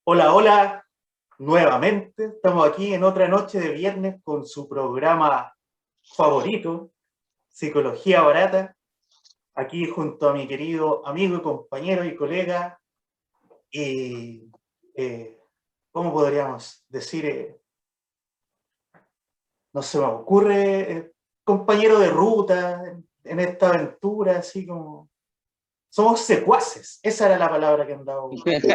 Hola, hola, nuevamente estamos aquí en otra noche de viernes con su programa favorito, Psicología Barata, aquí junto a mi querido amigo y compañero y colega, y ¿cómo podríamos decir? No se me ocurre, compañero de ruta en esta aventura, así como... Somos secuaces, esa era la palabra que andaba buscando.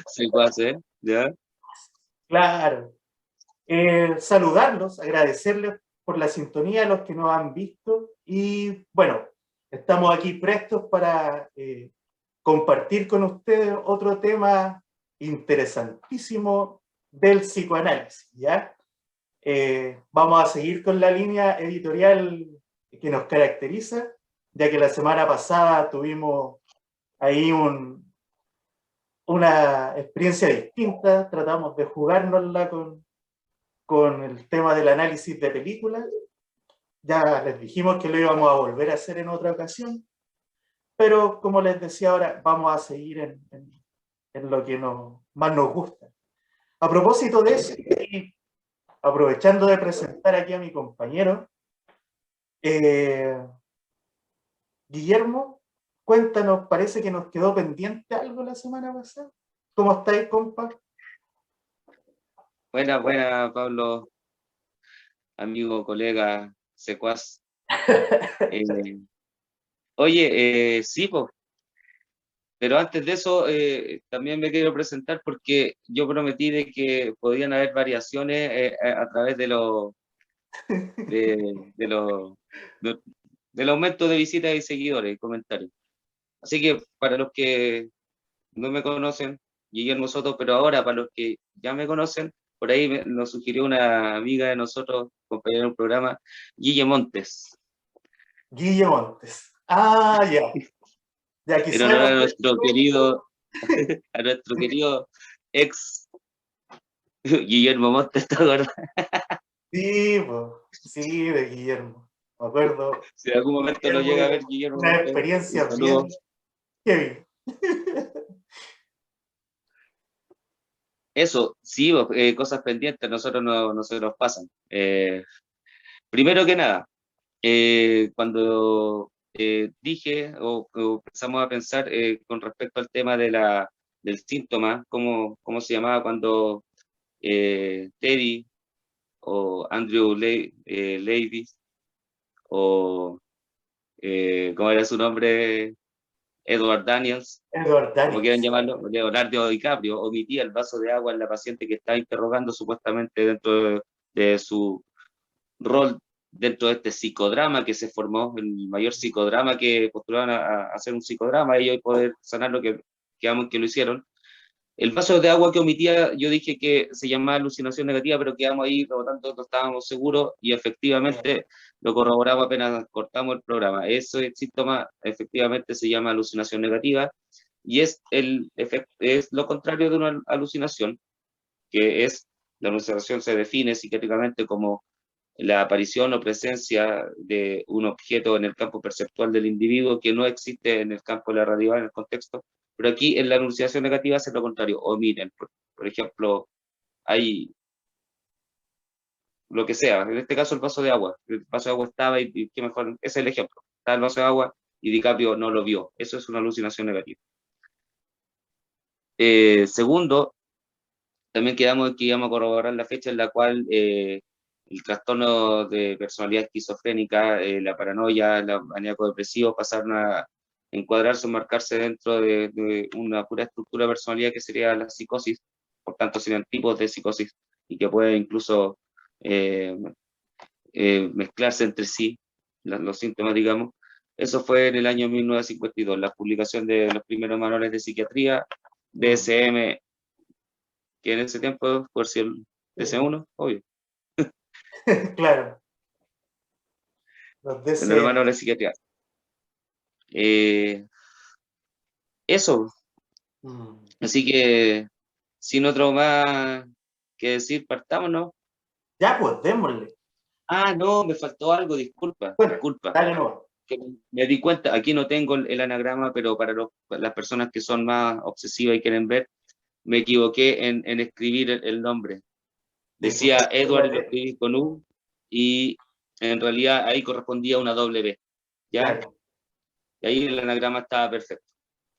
Sí, puede ser, ¿ya? Claro. Saludarlos, agradecerles por la sintonía a los que nos han visto y bueno, estamos aquí prestos para compartir con ustedes otro tema interesantísimo del psicoanálisis, ¿ya? Vamos a seguir con la línea editorial que nos caracteriza, ya que la semana pasada tuvimos ahí una experiencia distinta, tratamos de jugárnosla con el tema del análisis de películas. Ya les dijimos que lo íbamos a volver a hacer en otra ocasión, pero como les decía ahora, vamos a seguir en lo que más nos gusta. A propósito de eso, y aprovechando de presentar aquí a mi compañero, Guillermo, cuéntanos, parece que nos quedó pendiente algo la semana pasada. ¿Cómo estáis, compa? Buena, buena, Pablo, amigo, colega, secuaz. Eh, Oye, sí, pues, pero antes de eso, también me quiero presentar porque yo prometí de que podían haber variaciones a través de los, de- del aumento de visitas y seguidores y comentarios. Así que para los que no me conocen, Guillermo Soto, pero ahora para los que ya me conocen, por ahí nos sugirió una amiga de nosotros, compañera de un programa, Guille Montes, Guille Montes. Ah, ya. Ya en quizás honor lo a nuestro querido ex Guillermo Montes, ¿te acuerdas? sí, po, sí, de Guillermo. Me acuerdo. Si en algún momento lo llega a ver Guillermo Una Montes, un experiencia saludo. bien heavy. Eso, sí, cosas pendientes, nosotros no se nos pasan. Primero que nada, cuando dije o empezamos a pensar con respecto al tema del síntoma, cómo se llamaba cuando Teddy o Andrew Davis o ¿cómo era su nombre? Edward Daniels, Edward como quieran Daniels. llamarlo, Leonardo DiCaprio, omitía el vaso de agua en la paciente que estaba interrogando supuestamente dentro de su rol dentro de este psicodrama que se formó, el mayor psicodrama que postulaban a hacer un psicodrama y hoy poder sanar lo que amo que lo hicieron. El vaso de agua que omitía, yo dije que se llamaba alucinación negativa, pero quedamos ahí, por lo tanto, no estábamos seguros y efectivamente lo corroboramos apenas cortamos el programa. Ese síntoma efectivamente se llama alucinación negativa y es lo contrario de una alucinación, que es, la alucinación se define psiquiátricamente como la aparición o presencia de un objeto en el campo perceptual del individuo que no existe en el campo de la realidad, en el contexto, pero aquí en la anunciación negativa es lo contrario, o miren, por ejemplo, hay lo que sea, en este caso el vaso de agua estaba y qué mejor, ese es el ejemplo, está el vaso de agua y DiCaprio no lo vio, eso es una alucinación negativa. Segundo, también quedamos que íbamos a corroborar la fecha en la cual el trastorno de personalidad esquizofrénica, la paranoia, la maníaco-depresivo pasaron a encuadrarse o marcarse dentro de una pura estructura de personalidad que sería la psicosis, por tanto serían tipos de psicosis y que puede incluso eh, mezclarse entre sí los síntomas, digamos. Eso fue en el año 1952, la publicación de los primeros manuales de psiquiatría, DSM, que en ese tiempo, por si el DC1, obvio, Claro, los en el DC. manual de psiquiatría. Eh, Eso, Mm. así que sin otro más, que decir, partámonos. Ya, pues, démosle. Ah, no, me faltó algo, disculpa, Bueno, disculpa. dale, no. Que me di cuenta, aquí no tengo el anagrama, pero para las personas que son más obsesivas y quieren ver, me equivoqué en escribir el nombre. Decía Edward y lo escribí con U, y en realidad ahí correspondía una W, ¿ya? Claro. Y ahí el anagrama estaba perfecto.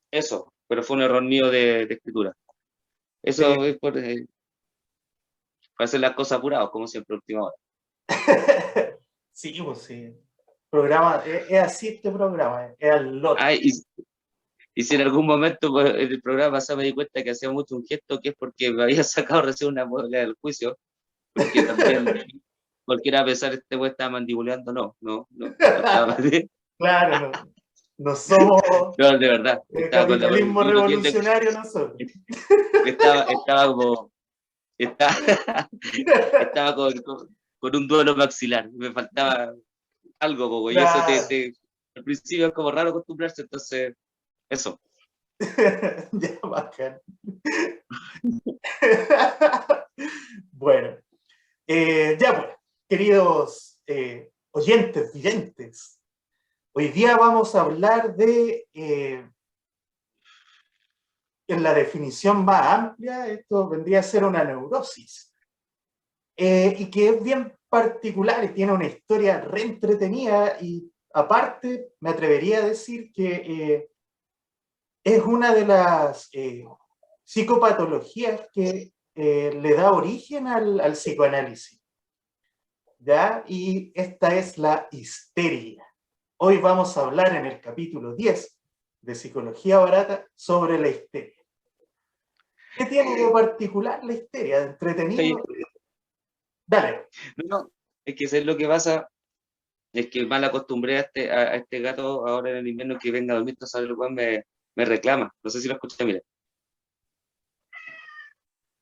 Eso, pero fue un error mío de escritura. Eso es para hacer las cosas apuradas, como siempre, última hora. Sí, pues sí. Programa, es así este programa, es al lote. Ah, y si en algún momento pues, en el programa pasado me di cuenta que hacía mucho un gesto, que es porque me había sacado recién una modalidad del juicio, porque también cualquiera a pesar este güey estaba mandibuleando, no estaba. Claro, no, no somos No, de verdad, estaba con la mano, capitalismo y uno tiende, revolucionario nosotros. estaba como, estaba, estaba con un duelo maxilar, me faltaba algo, poco, y eso Claro. al principio es como raro acostumbrarse, entonces, eso. Ya, bacán. Bueno, ya pues, queridos oyentes, videntes, hoy día vamos a hablar de, en la definición más amplia, esto vendría a ser una neurosis, y que es bien particular y tiene una historia re entretenida, y aparte me atrevería a decir que es una de las psicopatologías que le da origen al psicoanálisis, ¿ya? Y esta es la histeria. Hoy vamos a hablar en el capítulo 10 de Psicología Barata sobre la histeria. ¿Qué tiene de particular la histeria? ¿De entretenido? Dale. No, es que es lo que pasa, es que mal acostumbré a este gato ahora en el invierno que venga a dormir, entonces el weón me reclama. No sé si lo escuché, mira.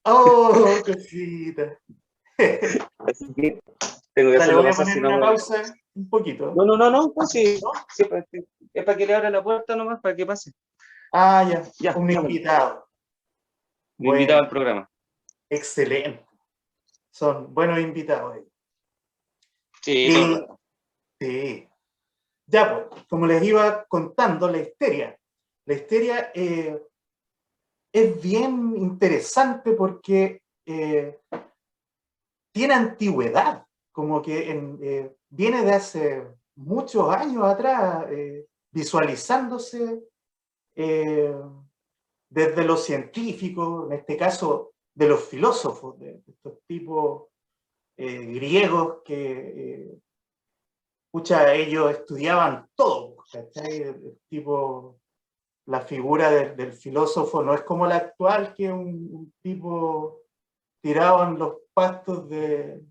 ¡Oh, cosita! Así que tengo que Dale, hacerlo voy a pasar, poner si no una me... pausa un poquito. No, pues sí, ¿No? sí, es para que le abra la puerta nomás, para que pase. Ah, ya, Ya, un llámalo. invitado. Me invitaba Bueno, al programa. excelente. Son buenos invitados. Sí, todo el Y rato. sí. Ya, pues, como les iba contando, la histeria es bien interesante porque tiene antigüedad, como que viene de hace muchos años atrás, visualizándose eh, desde los científicos, en este caso de los filósofos, de estos tipos griegos que ellos estudiaban todo, ¿cachai? Tipo, la figura del filósofo no es como la actual, que es un tipo tirado en los pastos del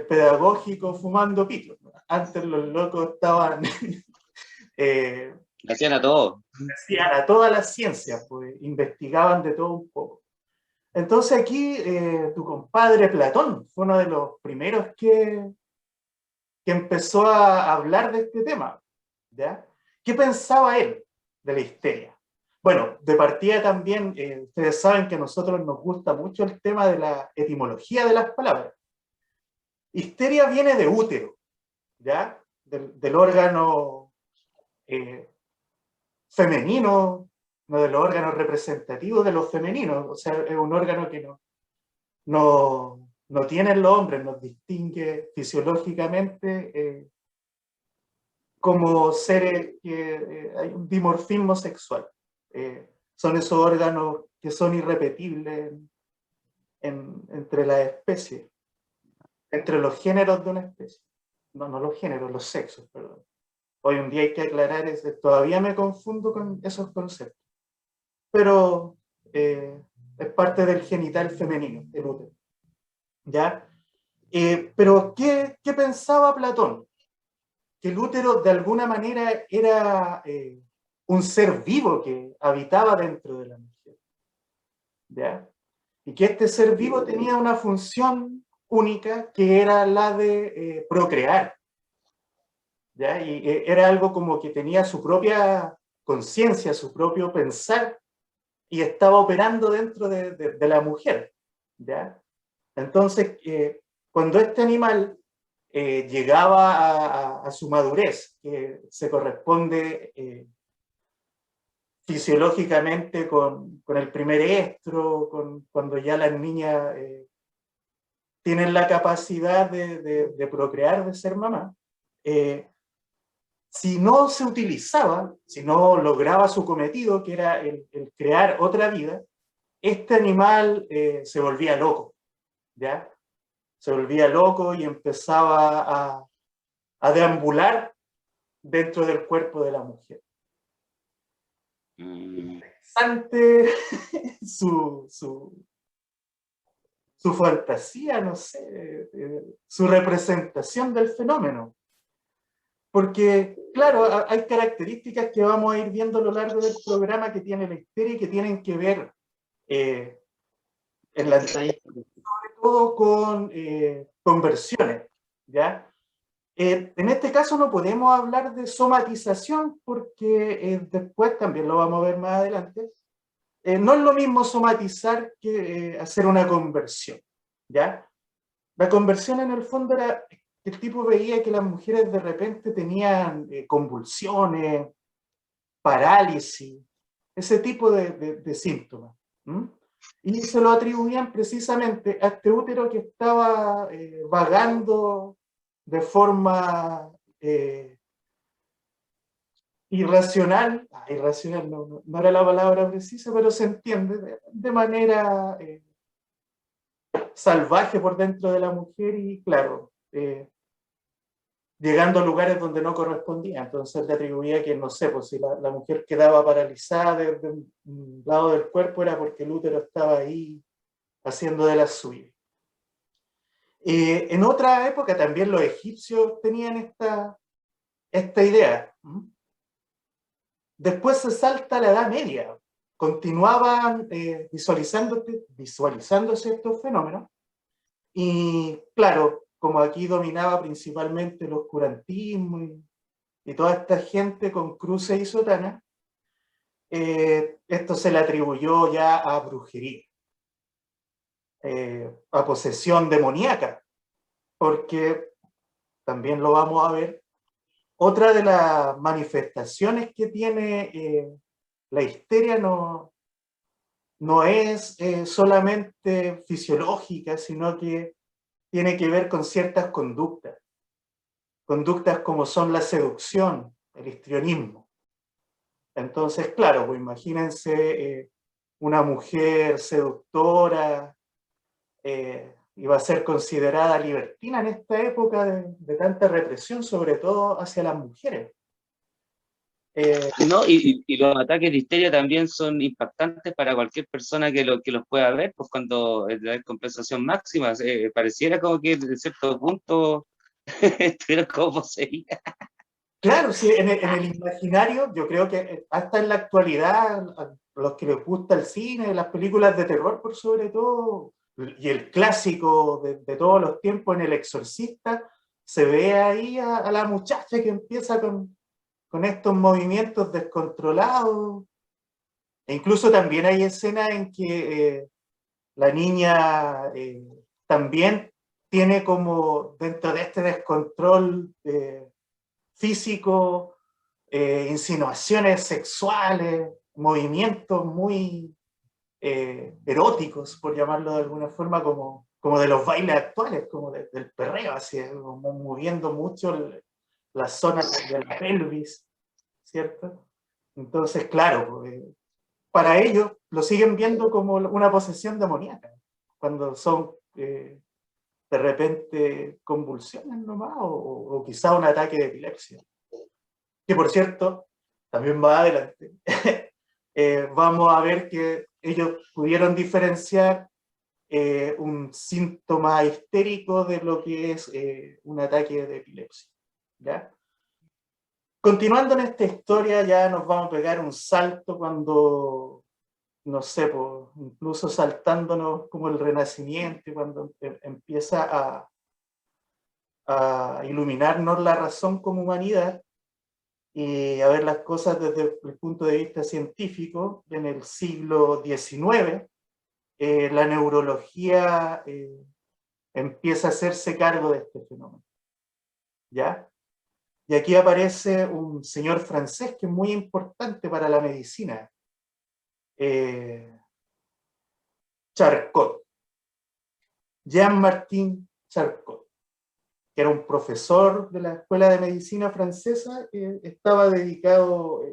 pedagógico fumando pito. Antes los locos estaban, eh, Hacían a todo. hacían a todas las ciencias, pues investigaban de todo un poco. Entonces aquí tu compadre Platón fue uno de los primeros que empezó a hablar de este tema, ¿ya? ¿Qué pensaba él de la histeria? Bueno, de partida también, ustedes saben que a nosotros nos gusta mucho el tema de la etimología de las palabras. Histeria viene de útero, ¿ya? Del órgano eh, femenino, no de los órganos representativos de los femeninos, o sea, es un órgano que no tienen los hombres, nos distingue fisiológicamente como seres que hay un dimorfismo sexual. Son esos órganos que son irrepetibles entre las especies, entre los géneros de una especie. No los géneros, los sexos, perdón. Hoy en día hay que aclarar eso, todavía me confundo con esos conceptos. Pero es parte del genital femenino, el útero. ¿Ya? Pero ¿qué pensaba Platón? Que el útero de alguna manera era un ser vivo que habitaba dentro de la mujer, ¿ya? Y que este ser vivo tenía una función única que era la de procrear, ¿ya? Y era algo como que tenía su propia conciencia, su propio pensar, y estaba operando dentro de la mujer, ¿ya? Entonces, cuando este animal llegaba a su madurez, que se corresponde fisiológicamente con el primer estro, cuando ya las niñas tienen la capacidad de procrear, de ser mamá, si no se utilizaba, si no lograba su cometido, que era el crear otra vida, este animal se volvía loco, ¿ya? Se volvía loco y empezaba a deambular dentro del cuerpo de la mujer. Interesante su fantasía, no sé, su representación del fenómeno. Porque, claro, hay características que vamos a ir viendo a lo largo del programa que tiene la histeria y que tienen que ver en la sobre todo con conversiones, ¿ya? En este caso no podemos hablar de somatización porque después también lo vamos a ver más adelante. No es lo mismo somatizar que hacer una conversión, ¿ya? La conversión en el fondo era que el tipo veía que las mujeres de repente tenían convulsiones, parálisis, ese tipo de síntomas. ¿Mm? Y se lo atribuían precisamente a este útero que estaba vagando de forma irracional, irracional no era la palabra precisa, pero se entiende, de manera salvaje por dentro de la mujer y claro, llegando a lugares donde no correspondía. Entonces le atribuía que, no sé, pues si la mujer quedaba paralizada desde un lado del cuerpo era porque el útero estaba ahí haciendo de las suyas. En otra época también los egipcios tenían esta idea. Después se salta a la Edad Media. Continuaban visualizándose estos fenómenos. Y claro, como aquí dominaba principalmente el oscurantismo y toda esta gente con cruces y sotanas, esto se le atribuyó ya a brujería, a posesión demoníaca, porque también lo vamos a ver. Otra de las manifestaciones que tiene la histeria no es solamente fisiológica, sino que tiene que ver con ciertas conductas. Conductas como son la seducción, el histrionismo. Entonces, claro, pues imagínense una mujer seductora iba a ser considerada libertina en esta época de tanta represión, sobre todo hacia las mujeres. No, y los ataques de histeria también son impactantes para cualquier persona que los pueda ver, pues cuando la descompensación máxima, pareciera como que en cierto punto estuvieron como poseídas. Claro, sí, en el imaginario, yo creo que hasta en la actualidad, a los que les gusta el cine, las películas de terror por sobre todo, y el clásico de todos los tiempos en El Exorcista, se ve ahí a la muchacha que empieza con estos movimientos descontrolados. E incluso también hay escenas en que la niña también tiene como dentro de este descontrol físico, insinuaciones sexuales, movimientos muy eróticos, por llamarlo de alguna forma, como de los bailes actuales, como del perreo, así, como moviendo mucho la zona de la pelvis, ¿cierto? Entonces, claro, para ellos lo siguen viendo como una posesión demoníaca, cuando son de repente convulsiones nomás, o quizá un ataque de epilepsia. Que por cierto, también más adelante, vamos a ver que ellos pudieron diferenciar un síntoma histérico de lo que es un ataque de epilepsia, ¿ya? Continuando en esta historia, ya nos vamos a pegar un salto cuando, no sé, pues, incluso saltándonos como el Renacimiento, cuando empieza a iluminarnos la razón como humanidad, y a ver las cosas desde el punto de vista científico. En el siglo XIX la neurología empieza a hacerse cargo de este fenómeno. ¿Ya? Y aquí aparece un señor francés que es muy importante para la medicina, Charcot, Jean-Martin Charcot, que era un profesor de la Escuela de Medicina francesa, que estaba dedicado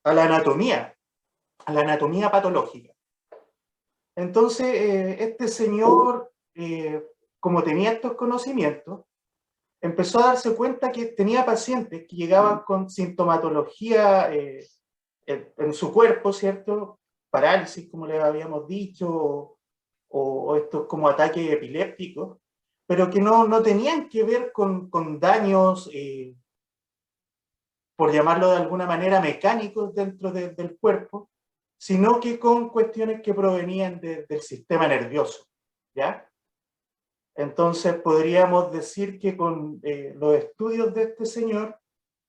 a la anatomía patológica. Entonces, este señor, como tenía estos conocimientos, empezó a darse cuenta que tenía pacientes que llegaban con sintomatología en su cuerpo, ¿cierto? Parálisis, como les habíamos dicho, o estos como ataques epilépticos, pero que no tenían que ver con daños, por llamarlo de alguna manera, mecánicos dentro del cuerpo, sino que con cuestiones que provenían del sistema nervioso, ¿ya? Entonces podríamos decir que con los estudios de este señor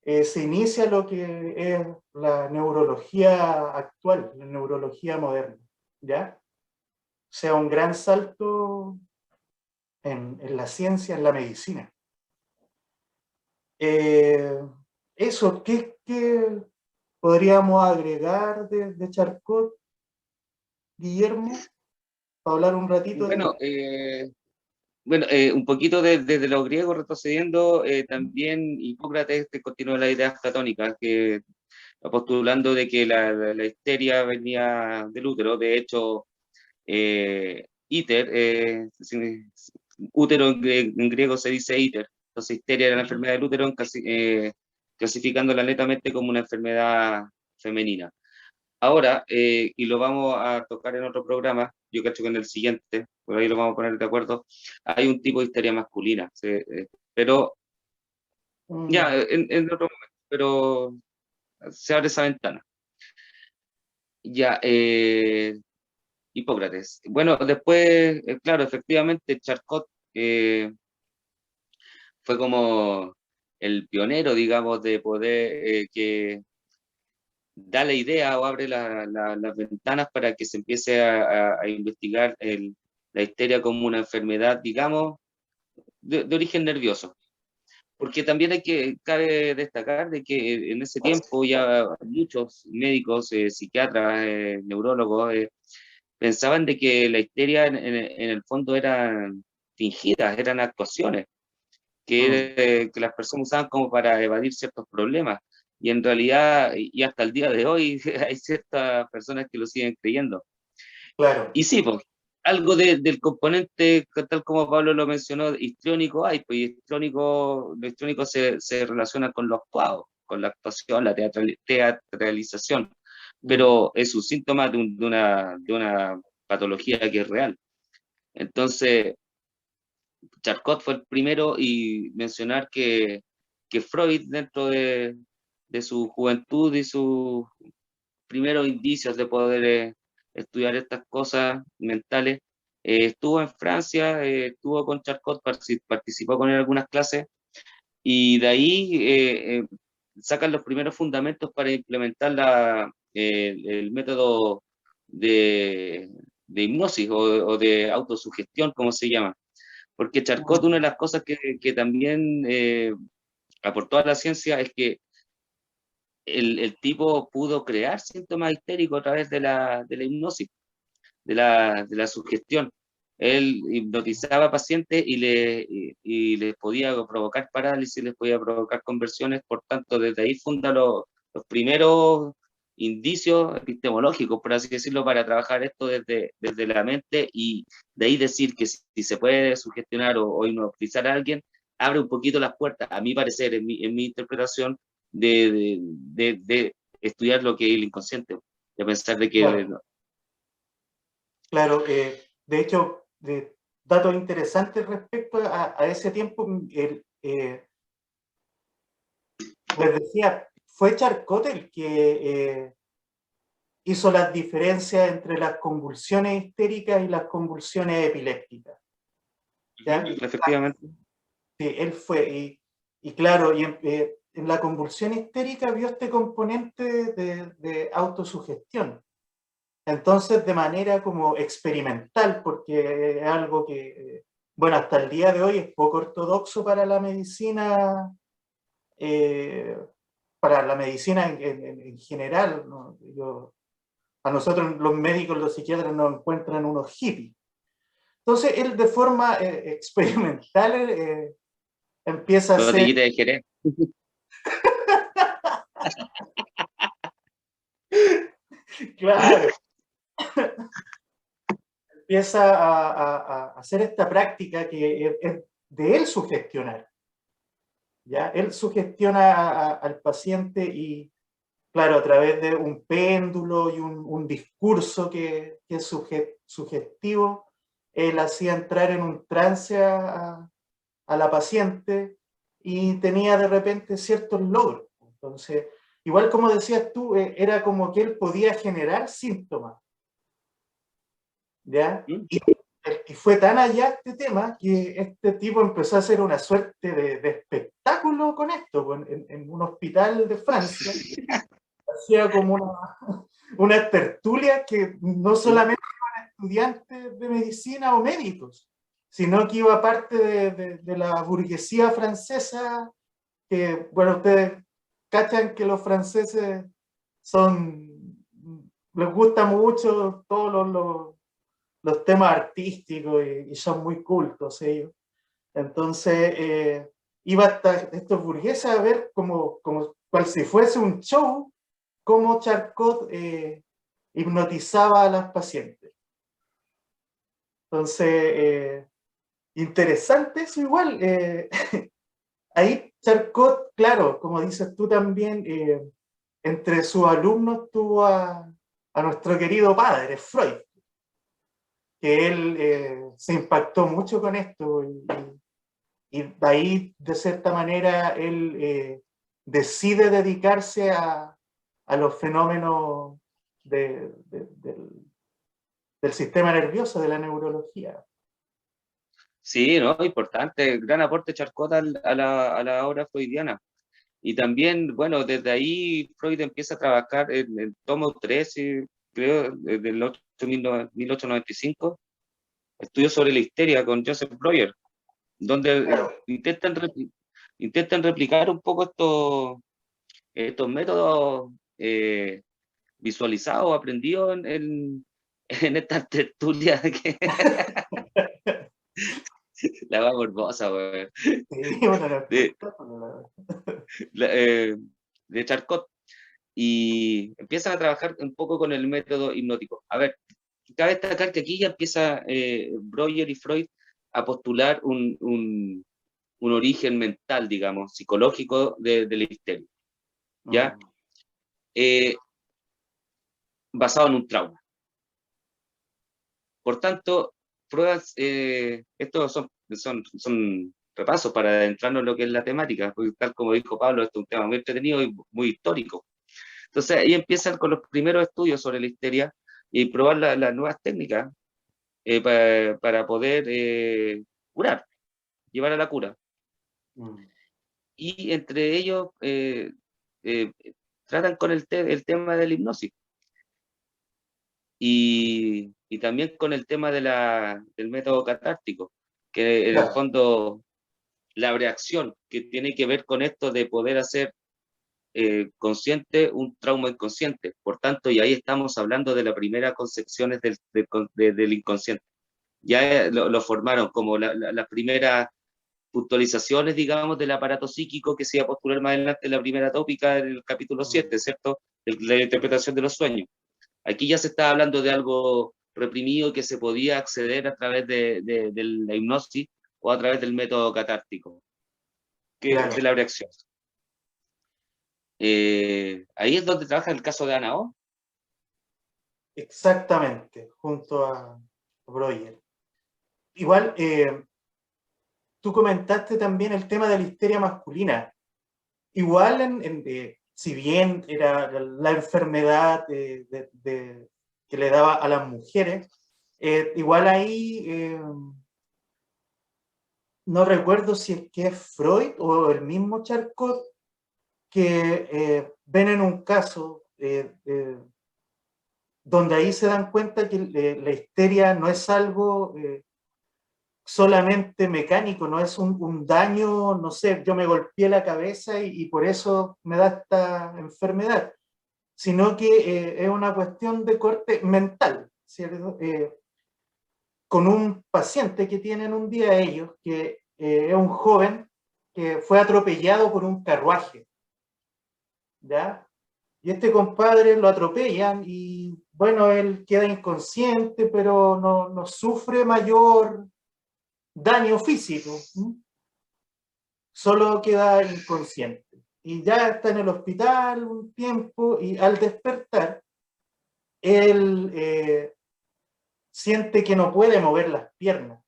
se inicia lo que es la neurología actual, la neurología moderna, ¿ya? O sea, un gran salto en la ciencia, en la medicina. Eso, ¿qué podríamos agregar de Charcot, Guillermo, para hablar un ratito de... Un poquito desde los griegos retrocediendo, también Hipócrates continuó las ideas platónicas, que postulando de que la histeria venía del útero. De hecho, iter, útero en griego se dice iter, entonces histeria era la enfermedad del útero, clasificándola netamente como una enfermedad femenina. Ahora, y lo vamos a tocar en otro programa, yo cacho que en el siguiente, por ahí lo vamos a poner de acuerdo, hay un tipo de histeria masculina, pero ya, en otro momento, pero se abre esa ventana. Ya, Hipócrates. Bueno, después, claro, efectivamente, Charcot fue como el pionero, digamos, de poder que da la idea o abre las ventanas para que se empiece a investigar la histeria como una enfermedad, digamos, de origen nervioso. Porque también cabe destacar de que en ese tiempo ya muchos médicos, psiquiatras, neurólogos, pensaban de que la histeria en el fondo eran fingidas, eran actuaciones que las personas usaban como para evadir ciertos problemas. Y en realidad, y hasta el día de hoy, hay ciertas personas que lo siguen creyendo. Claro. Y sí, pues, algo del componente, tal como Pablo lo mencionó, histriónico hay, pues, y lo histriónico se relaciona con lo actuado, con la actuación, la teatralización, pero es un síntoma de una patología que es real. Entonces, Charcot fue el primero, y mencionar que Freud, dentro de su juventud y sus primeros indicios de poder estudiar estas cosas mentales, estuvo en Francia, estuvo con Charcot, participó con él en algunas clases, y de ahí sacan los primeros fundamentos para implementar el método de hipnosis o de autosugestión, como se llama. Porque Charcot, una de las cosas que también aportó a la ciencia es que el tipo pudo crear síntomas histéricos a través de la hipnosis, de la sugestión. Él hipnotizaba a pacientes y les podía provocar parálisis, les podía provocar conversiones. Por tanto, desde ahí funda los primeros indicios epistemológicos, por así decirlo, para trabajar esto desde la mente, y de ahí decir que si se puede sugestionar o hipnotizar a alguien, abre un poquito las puertas, a mi parecer, en mi interpretación, de estudiar lo que es el inconsciente, de pensar de que... Claro, de hecho, datos interesantes respecto a ese tiempo, les decía, fue Charcot el que hizo las diferencias entre las convulsiones histéricas y las convulsiones epilépticas. ¿Ya? Efectivamente. Sí, él fue, y claro, en la convulsión histérica vio este componente de autosugestión. Entonces, de manera como experimental, porque es algo que, bueno, hasta el día de hoy es poco ortodoxo eh, para la medicina en general, ¿no? A nosotros los médicos, los psiquiatras nos encuentran unos hippies. Entonces, él de forma experimental empieza a hacer... Botellita de Jerez. Claro, empieza a hacer esta práctica que es de él sugestionar. ¿Ya? Él sugestiona al paciente y, claro, a través de un péndulo y un discurso que es sugestivo, él hacía entrar en un trance a la paciente y tenía de repente ciertos logros. Entonces, igual como decías tú, era como que él podía generar síntomas. ¿Ya? ¿Mm? Y fue tan allá este tema que este tipo empezó a hacer una suerte de espectáculo con esto, pues, en un hospital de Francia. Hacía como una tertulia que no solamente eran estudiantes de medicina o médicos, sino que iba parte de la burguesía francesa, que, bueno, ustedes cachan que los franceses les gusta mucho todos los temas artísticos y son muy cultos ellos. Entonces, iba hasta estos burgueses a ver como cual si fuese un show, cómo Charcot hipnotizaba a las pacientes. Entonces, interesante eso igual. Ahí Charcot, claro, como dices tú también, entre sus alumnos tuvo a nuestro querido padre, Freud, que él se impactó mucho con esto y de ahí, de cierta manera, él decide dedicarse a los fenómenos del sistema nervioso, de la neurología. Sí, ¿no? Importante, gran aporte Charcot a la obra freudiana. Y también, bueno, desde ahí Freud empieza a trabajar en el tomo 13, creo, del 1895, estudios sobre la histeria con Joseph Breuer, donde intentan replicar un poco estos métodos visualizados, aprendidos en estas tertulias que la va morbosa, güey, Sí, bueno, no, de, eh, de Charcot. Y empiezan a trabajar un poco con el método hipnótico. A ver, cabe destacar que aquí ya empieza Breuer y Freud a postular un origen mental, digamos, psicológico de la histeria, ¿ya? Basado en un trauma. Por tanto, pruebas, estos son repasos para adentrarnos en lo que es la temática, porque tal como dijo Pablo, esto es un tema muy entretenido y muy histórico. Entonces ahí empiezan con los primeros estudios sobre la histeria y probar las nuevas técnicas para poder curar, llevar a la cura. Y entre ellos eh, tratan con el tema de la hipnosis y también con el tema del método catártico, que en el fondo la reacción que tiene que ver con esto de poder hacer consciente un trauma inconsciente. Por tanto, y ahí estamos hablando de las primeras concepciones del inconsciente. Ya lo formaron como las primeras puntualizaciones, digamos, del aparato psíquico que se iba a postular más adelante en la primera tópica del capítulo 7, ¿cierto? La interpretación de los sueños. Aquí ya se está hablando de algo reprimido que se podía acceder a través de la hipnosis o a través del método catártico, que Claro, de la reacción. Ahí es donde trabaja el caso de Ana O. exactamente, junto a Breuer. Igual, tú comentaste también el tema de la histeria masculina. Igual, si bien era la enfermedad que le daba a las mujeres, igual ahí no recuerdo si es que es Freud o el mismo Charcot que ven en un caso donde ahí se dan cuenta que la histeria no es algo solamente mecánico, no es un daño, no sé, yo me golpeé la cabeza y por eso me da esta enfermedad, sino que es una cuestión de corte mental, ¿cierto? Con un paciente que tienen un día ellos, que es un joven que fue atropellado por un carruaje, ¿ya? Y este compadre lo atropellan y, bueno, él queda inconsciente, pero no sufre mayor daño físico, ¿sí? Solo queda inconsciente. Y ya está en el hospital un tiempo y al despertar, él siente que no puede mover las piernas,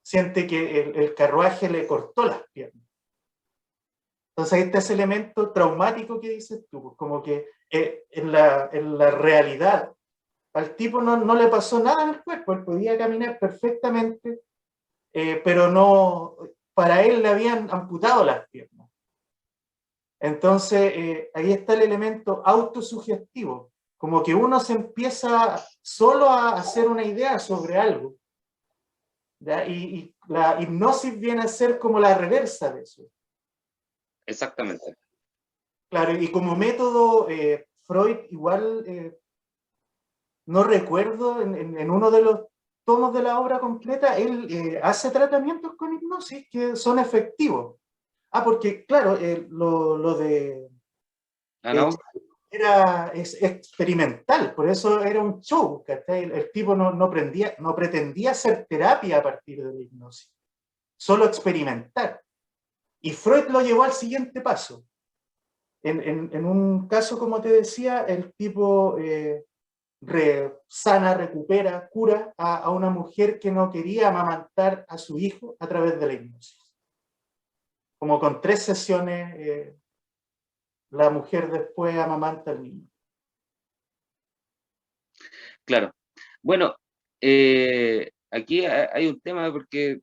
siente que el carruaje le cortó las piernas. Entonces ahí está ese elemento traumático que dices tú, pues, como que en la realidad al tipo no le pasó nada en el cuerpo, él podía caminar perfectamente, pero no, para él le habían amputado las piernas. Entonces ahí está el elemento autosugestivo, como que uno se empieza solo a hacer una idea sobre algo, ¿ya? Y la hipnosis viene a ser como la reversa de eso. Exactamente. Claro, y como método, Freud igual, no recuerdo, en uno de los tomos de la obra completa, él hace tratamientos con hipnosis que son efectivos. Ah, porque claro, lo de Ah, ¿no? es experimental, por eso era un show, ¿cachai? El tipo no pretendía hacer terapia a partir de la hipnosis, solo experimentar. Y Freud lo llevó al siguiente paso. En un caso, como te decía, el tipo sana, recupera, cura a una mujer que no quería amamantar a su hijo a través de la hipnosis. Como con 3 sesiones, la mujer después amamanta al niño. Claro. Bueno, aquí hay un tema porque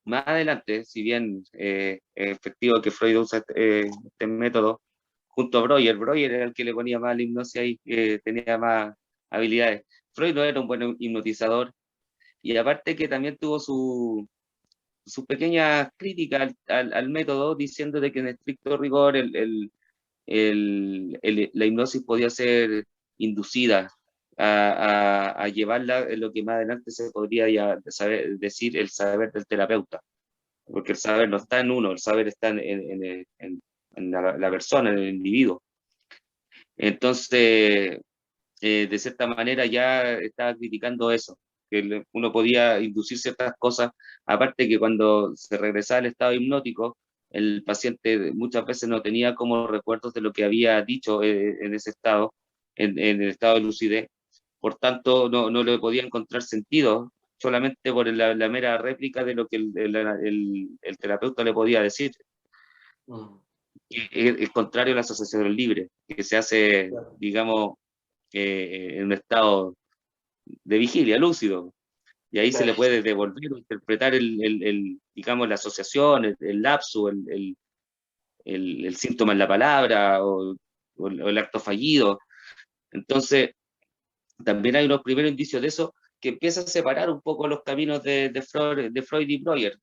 más adelante, si bien es efectivo que Freud usa este método, junto a Breuer, Breuer era el que le ponía más la hipnosis ahí, que tenía más habilidades. Freud no era un buen hipnotizador, y aparte que también tuvo su pequeña crítica al método, diciendo de que en estricto rigor la hipnosis podía ser inducida a llevarla en lo que más adelante se podría ya decir el saber del terapeuta, porque el saber no está en uno, el saber está en la persona, en el individuo. Entonces, de cierta manera ya estaba criticando eso, que uno podía inducir ciertas cosas, aparte que cuando se regresaba al estado hipnótico, el paciente muchas veces no tenía como recuerdos de lo que había dicho en ese estado, en el estado de lucidez, por tanto no le podía encontrar sentido solamente por la mera réplica de lo que el terapeuta le podía decir. Es contrario a la asociación libre, que se hace, Claro. digamos, en un estado de vigilia, lúcido, y ahí se le Claro. puede devolver o interpretar digamos, la asociación, el lapsus, el síntoma en la palabra o el acto fallido. Entonces, también hay unos primeros indicios de eso que empieza a separar un poco los caminos de Freud y Breuer.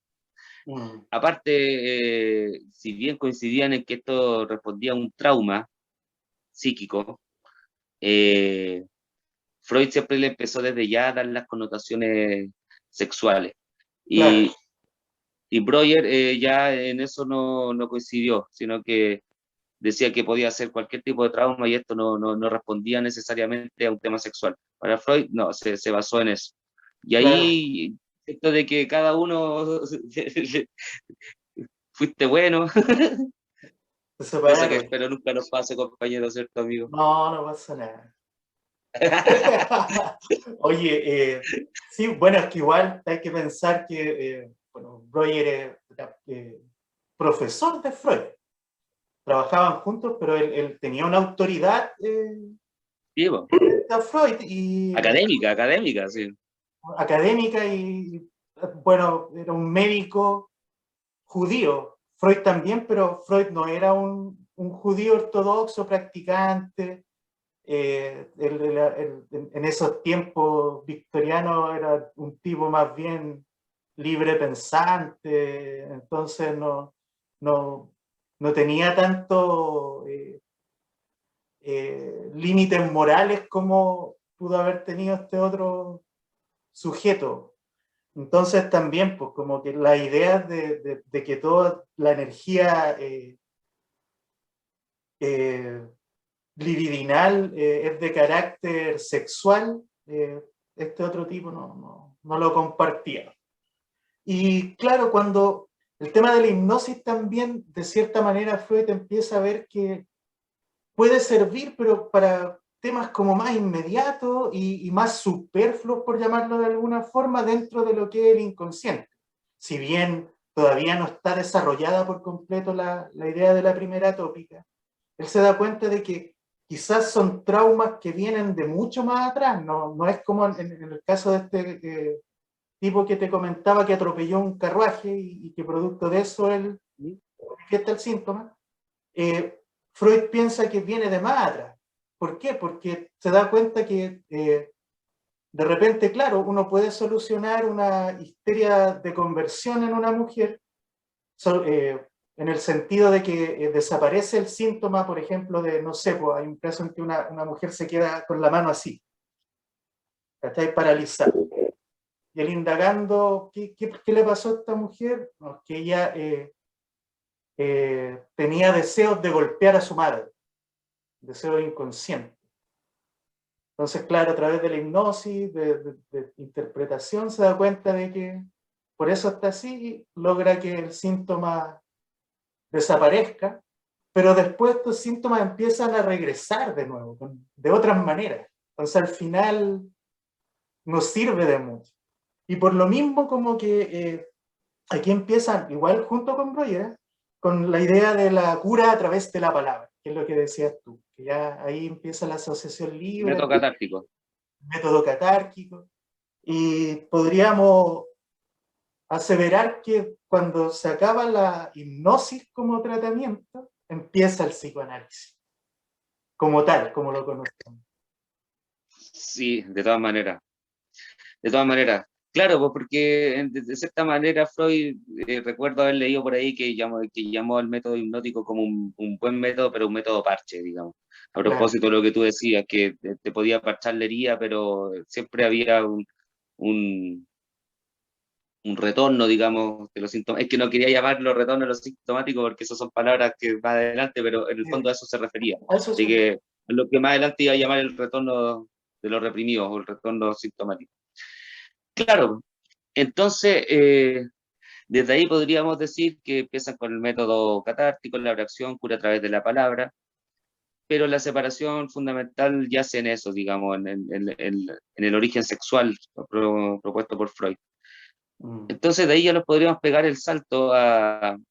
Aparte, si bien coincidían en que esto respondía a un trauma psíquico, Freud siempre le empezó desde ya a dar las connotaciones sexuales. Claro. Y Breuer ya en eso no coincidió, sino que decía que podía ser cualquier tipo de trauma y esto no respondía necesariamente a un tema sexual. Para Freud, no, se basó en eso. Y Claro. ahí, esto de que cada uno fuiste bueno, Se cosa que separaron. espero nunca nos pase, compañero, ¿cierto, amigo? No pasa nada. Oye, sí, bueno, es que igual hay que pensar que, bueno, Breuer era profesor de Freud. Trabajaban juntos, pero él tenía una autoridad Sí, bueno. a Freud y Académica, sí. académica y, bueno, era un médico judío. Freud también, pero Freud no era un judío ortodoxo practicante. en esos tiempos victorianos era un tipo más bien libre pensante, entonces no tenía tanto límites morales como pudo haber tenido este otro sujeto. Entonces también, pues como que la idea de que toda la energía libidinal es de carácter sexual, este otro tipo no lo compartía. Y claro, cuando el tema de la hipnosis también, de cierta manera, Freud empieza a ver que puede servir, pero para temas como más inmediatos y más superfluos, por llamarlo de alguna forma, dentro de lo que es el inconsciente. Si bien todavía no está desarrollada por completo la idea de la primera tópica, él se da cuenta de que quizás son traumas que vienen de mucho más atrás, no es como en el caso de este tipo que te comentaba que atropelló un carruaje y que producto de eso él manifiesta el síntoma. Freud piensa que viene de más atrás. ¿Por qué? Porque se da cuenta que de repente, claro, uno puede solucionar una histeria de conversión en una mujer en el sentido de que desaparece el síntoma, por ejemplo, de, no sé, pues hay un caso en que una mujer se queda con la mano así, está paralizada. Y él indagando, ¿qué le pasó a esta mujer? No, que ella tenía deseos de golpear a su madre, deseos inconscientes. Entonces, claro, a través de la hipnosis, de interpretación, se da cuenta de que por eso está así, logra que el síntoma desaparezca, pero después estos síntomas empiezan a regresar de nuevo, de otras maneras. Entonces, al final, no sirve de mucho. Y por lo mismo, como que aquí empiezan, igual junto con Breuer, con la idea de la cura a través de la palabra, que es lo que decías tú, que ya ahí empieza la asociación libre, Método catártico. método catárquico, y podríamos aseverar que cuando se acaba la hipnosis como tratamiento, empieza el psicoanálisis, como tal, como lo conocemos. Sí, de todas maneras. De todas maneras. Claro, pues porque de cierta manera Freud, recuerdo haber leído por ahí que llamó al método hipnótico como un buen método, pero un método parche, digamos. A Claro. propósito de lo que tú decías, que te podía parchar la herida, pero siempre había un, un retorno, digamos, de los síntomas. Es que no quería llamarlo retorno de los sintomáticos porque esas son palabras que va adelante, pero en el fondo a eso se refería. A eso De sí. que lo que más adelante iba a llamar el retorno de los reprimidos o el retorno sintomático. Claro, entonces, desde ahí podríamos decir que empiezan con el método catártico, la oración, cura a través de la palabra, pero la separación fundamental yace en eso, digamos, en el origen sexual propuesto por Freud. Entonces, de ahí ya nos podríamos pegar el salto al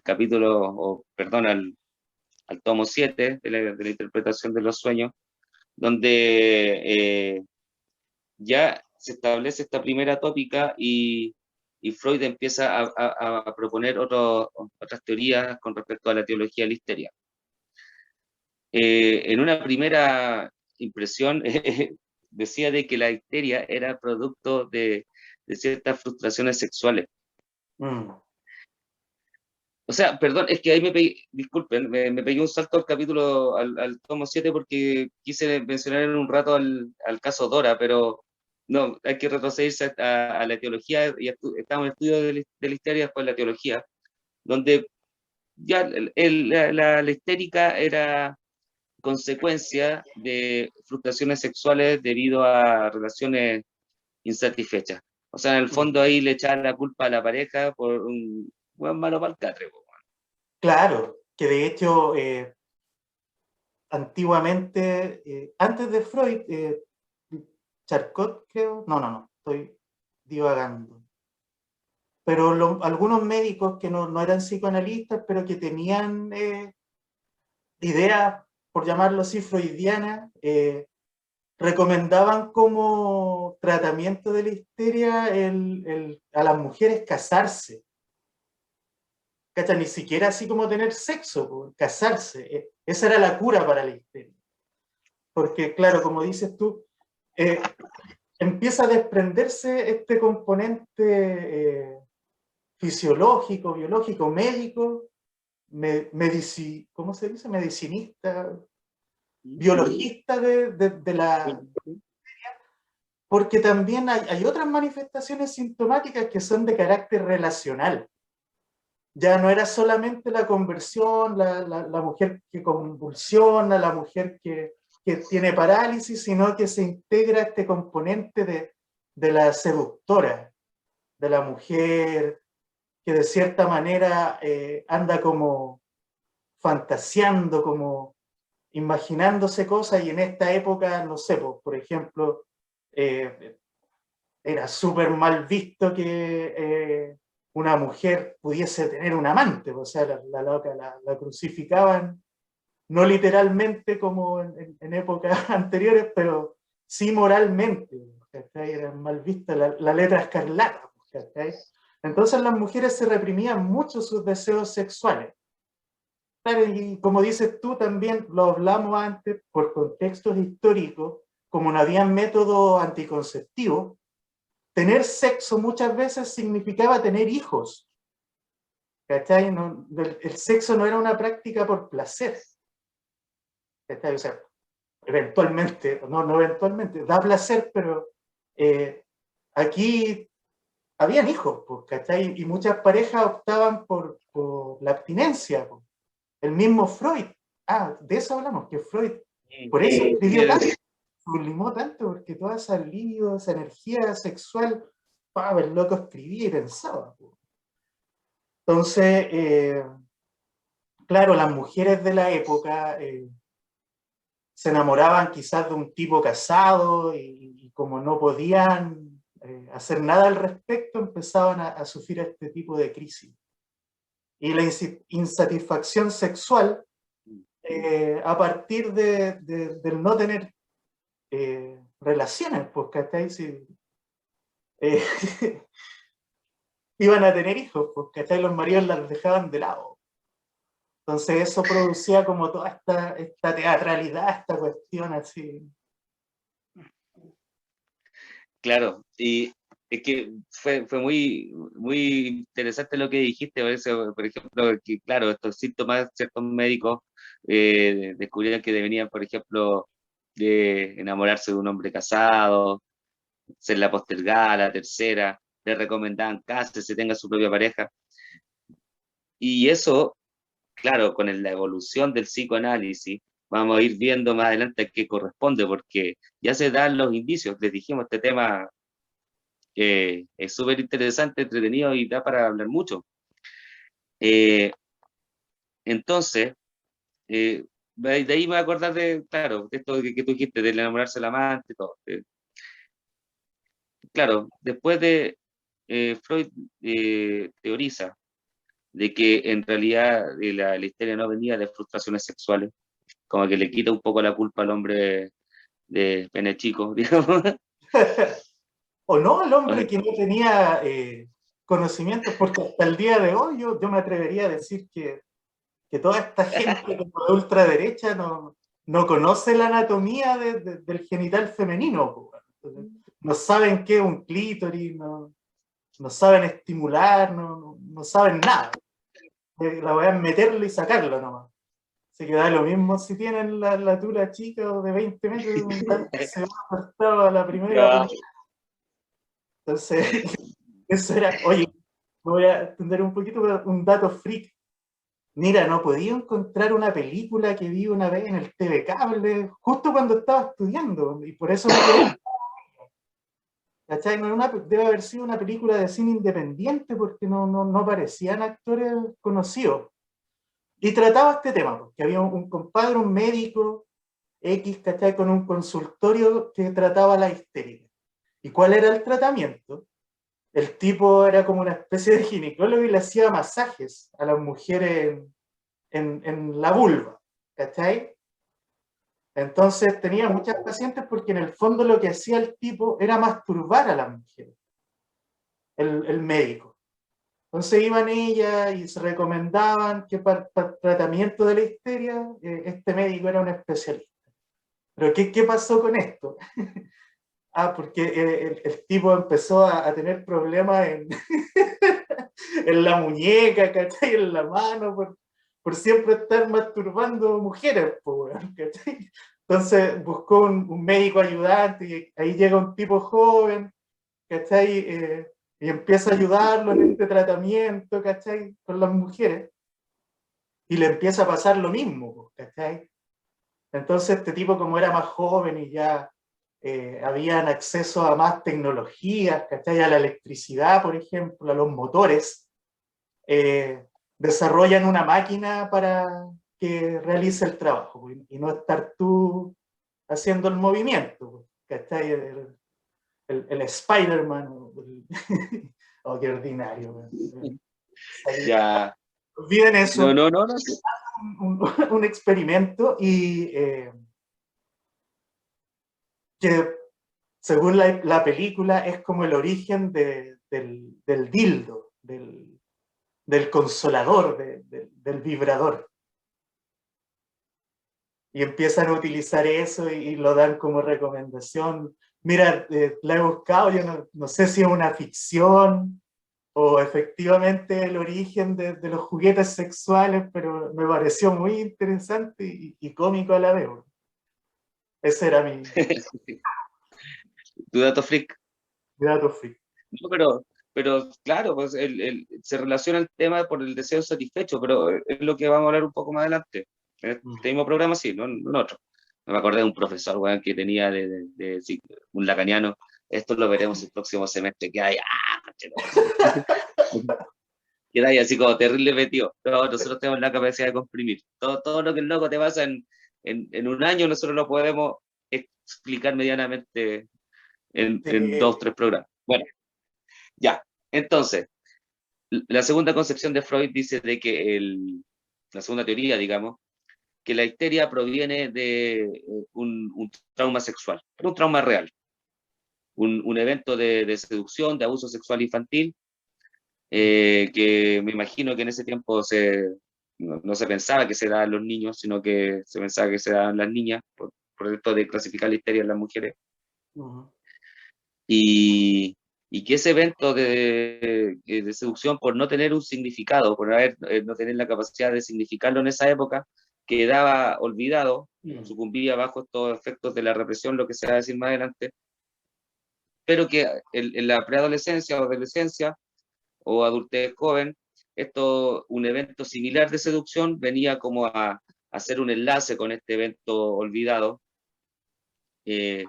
capítulo, o perdón, al tomo 7 de la interpretación de los sueños, donde ya se establece esta primera tópica y Freud empieza a proponer otras teorías con respecto a la teología de la histeria. En una primera impresión decía de que la histeria era producto de ciertas frustraciones sexuales. O sea, perdón, es que ahí disculpen, me pegué un salto al capítulo, al tomo 7 porque quise mencionar en un rato al caso Dora, pero no, hay que retrocederse a la teología, y estamos en estudio de la histeria, después la teología, donde ya la histérica era consecuencia de frustraciones sexuales debido a relaciones insatisfechas. O sea, en el fondo ahí le echaban la culpa a la pareja por un buen malo para el catre. Claro, que de hecho antiguamente, antes de Freud, Charcot, creo, no, estoy divagando. Pero algunos médicos que no eran psicoanalistas, pero que tenían ideas, por llamarlo así, freudianas, recomendaban como tratamiento de la histeria a las mujeres casarse. ¿cachai? Ni siquiera así como tener sexo, po, casarse. Esa era la cura para la histeria. Porque, claro, como dices tú, empieza a desprenderse este componente fisiológico, biológico, médico, ¿cómo se dice? Medicinista, biologista de la... Porque también hay otras manifestaciones sintomáticas que son de carácter relacional. Ya no era solamente la conversión, la mujer que convulsiona, la mujer que tiene parálisis, sino que se integra este componente de la seductora, de la mujer que de cierta manera anda como fantaseando, como imaginándose cosas, y en esta época, no sé, pues, por ejemplo, era súper mal visto que una mujer pudiese tener un amante, o sea, la loca la crucificaban, no literalmente como en épocas anteriores, pero sí moralmente, ¿cachai? Era mal vista la letra escarlata, ¿cachai? Entonces las mujeres se reprimían mucho sus deseos sexuales. Claro, y como dices tú, también lo hablamos antes, por contextos históricos, como no había método anticonceptivo, tener sexo muchas veces significaba tener hijos, ¿cachai? No, el sexo no era una práctica por placer, ¿cachai? O sea, eventualmente, no eventualmente, da placer, pero aquí habían hijos, pues, ¿cachai? Y muchas parejas optaban por la abstinencia, pues. El mismo Freud, de eso hablamos, que Freud, por eso escribió tanto, sublimó tanto, porque toda esa lío, esa energía sexual, el loco escribía y pensaba, pues. Entonces, claro, las mujeres de la época se enamoraban quizás de un tipo casado y como no podían hacer nada al respecto, empezaban a sufrir este tipo de crisis. Y la insatisfacción sexual, a partir del no tener relaciones, pues, ¿cachai? Si, eh, iban a tener hijos, pues, ¿cachai? Los maridos las dejaban de lado. Entonces eso producía como toda esta teatralidad, esta cuestión así. Claro, y es que fue muy, muy interesante lo que dijiste, por ejemplo, que claro, estos síntomas, ciertos médicos descubrían que venían, por ejemplo, de enamorarse de un hombre casado, ser la postergada, la tercera, le recomendaban cásese, tenga su propia pareja. Y eso, claro, con la evolución del psicoanálisis, vamos a ir viendo más adelante a qué corresponde, porque ya se dan los indicios. Les dijimos, este tema es súper interesante, entretenido y da para hablar mucho. Eh, entonces, de ahí me voy a acordar de, claro, de esto que tú dijiste, del enamorarse del amante, todo. Claro, después de Freud teoriza de que en realidad la histeria no venía de frustraciones sexuales, como que le quita un poco la culpa al hombre de pene chico, digamos. O no, el hombre que no tenía conocimientos, porque hasta el día de hoy yo me atrevería a decir que toda esta gente como de ultraderecha no conoce la anatomía del genital femenino, pues. No saben qué es un clítoris, no saben estimular, no saben nada. La voy a meterlo y sacarlo nomás. Así que da lo mismo si tienen la tula chica o de 20 metros, se va cortado a la primera. Ya. Entonces, eso era, oye, me voy a extender un poquito, pero un dato freak. Mira, no podía encontrar una película que vi una vez en el TV Cable, justo cuando estaba estudiando, y por eso me quedé. ¿Cachai? Debe haber sido una película de cine independiente porque no aparecían actores conocidos. Y trataba este tema, porque había un compadre, un médico X, ¿cachai? Con un consultorio que trataba la histeria. ¿Y cuál era el tratamiento? El tipo era como una especie de ginecólogo y le hacía masajes a las mujeres en la vulva, ¿cachai? Entonces tenía muchas pacientes porque en el fondo lo que hacía el tipo era masturbar a las mujeres, el médico. Entonces iban ellas y se recomendaban que para tratamiento de la histeria, este médico era un especialista. Pero ¿qué pasó con esto? Porque el tipo empezó a tener problemas en, en la muñeca, ¿cachai? En la mano, por siempre estar masturbando mujeres, ¿cachai? Entonces buscó un médico ayudante y ahí llega un tipo joven, ¿cachai? Y empieza a ayudarlo en este tratamiento, ¿cachai? Con las mujeres. Y le empieza a pasar lo mismo, ¿cachai? Entonces este tipo, como era más joven y ya habían acceso a más tecnologías, ¿cachai? A la electricidad, por ejemplo, a los motores, desarrollan una máquina para que realice el trabajo y no estar tú haciendo el movimiento, ¿cachai? El Spider-Man, oh, qué ordinario. Ya, Olviden no, eso, no, no, no, sí. un experimento y que según la película es como el origen del dildo, del consolador, del vibrador. Y empiezan a utilizar eso y lo dan como recomendación. Mira, la he buscado, yo no sé si es una ficción o efectivamente el origen de los juguetes sexuales, pero me pareció muy interesante y cómico a la vez. Ese era Tu dato freak. mi dato freak. No, pero claro, pues se relaciona el tema por el deseo satisfecho, pero es lo que vamos a hablar un poco más adelante. En este mismo programa sí, no en otro. Me acordé de un profesor, weón, que tenía sí, un lacaniano. Esto lo veremos el próximo semestre, que hay, que hay así como terrible metido. No, nosotros tenemos la capacidad de comprimir. Todo lo que el loco te pasa en un año, nosotros lo podemos explicar medianamente en dos, Sí. tres programas. Bueno, ya. Entonces, la segunda concepción de Freud dice de que la segunda teoría, digamos, que la histeria proviene de un trauma sexual, un trauma real, un evento de seducción, de abuso sexual infantil, que me imagino que en ese tiempo no se pensaba que se daban los niños, sino que se pensaba que se daban las niñas, por esto de clasificar la histeria en las mujeres. Y, y que ese evento de seducción, por no tener un significado, por no tener la capacidad de significarlo en esa época, quedaba olvidado, sucumbía bajo estos efectos de la represión, lo que se va a decir más adelante, pero que en la preadolescencia o adolescencia o adultez joven, un evento similar de seducción venía como a hacer un enlace con este evento olvidado, eh,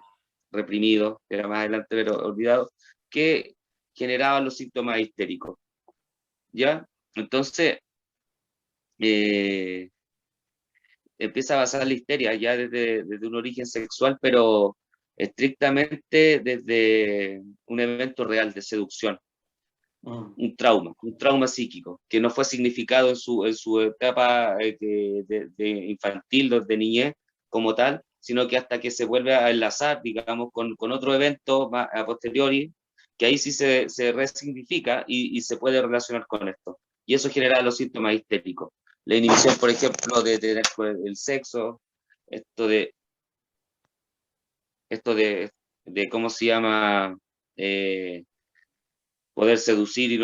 reprimido, era más adelante, pero olvidado, que generaban los síntomas histéricos. ¿Ya? Entonces, eh, empieza a basar la histeria ya desde un origen sexual, pero estrictamente desde un evento real de seducción, un trauma psíquico, que no fue significado en su etapa de infantil, de niñez como tal, sino que hasta que se vuelve a enlazar, digamos, con otro evento más a posteriori, que ahí sí se resignifica y se puede relacionar con esto. Y eso genera los síntomas histéricos. La inhibición, por ejemplo, de tener el sexo, esto de, esto de ¿cómo se llama? Poder seducir y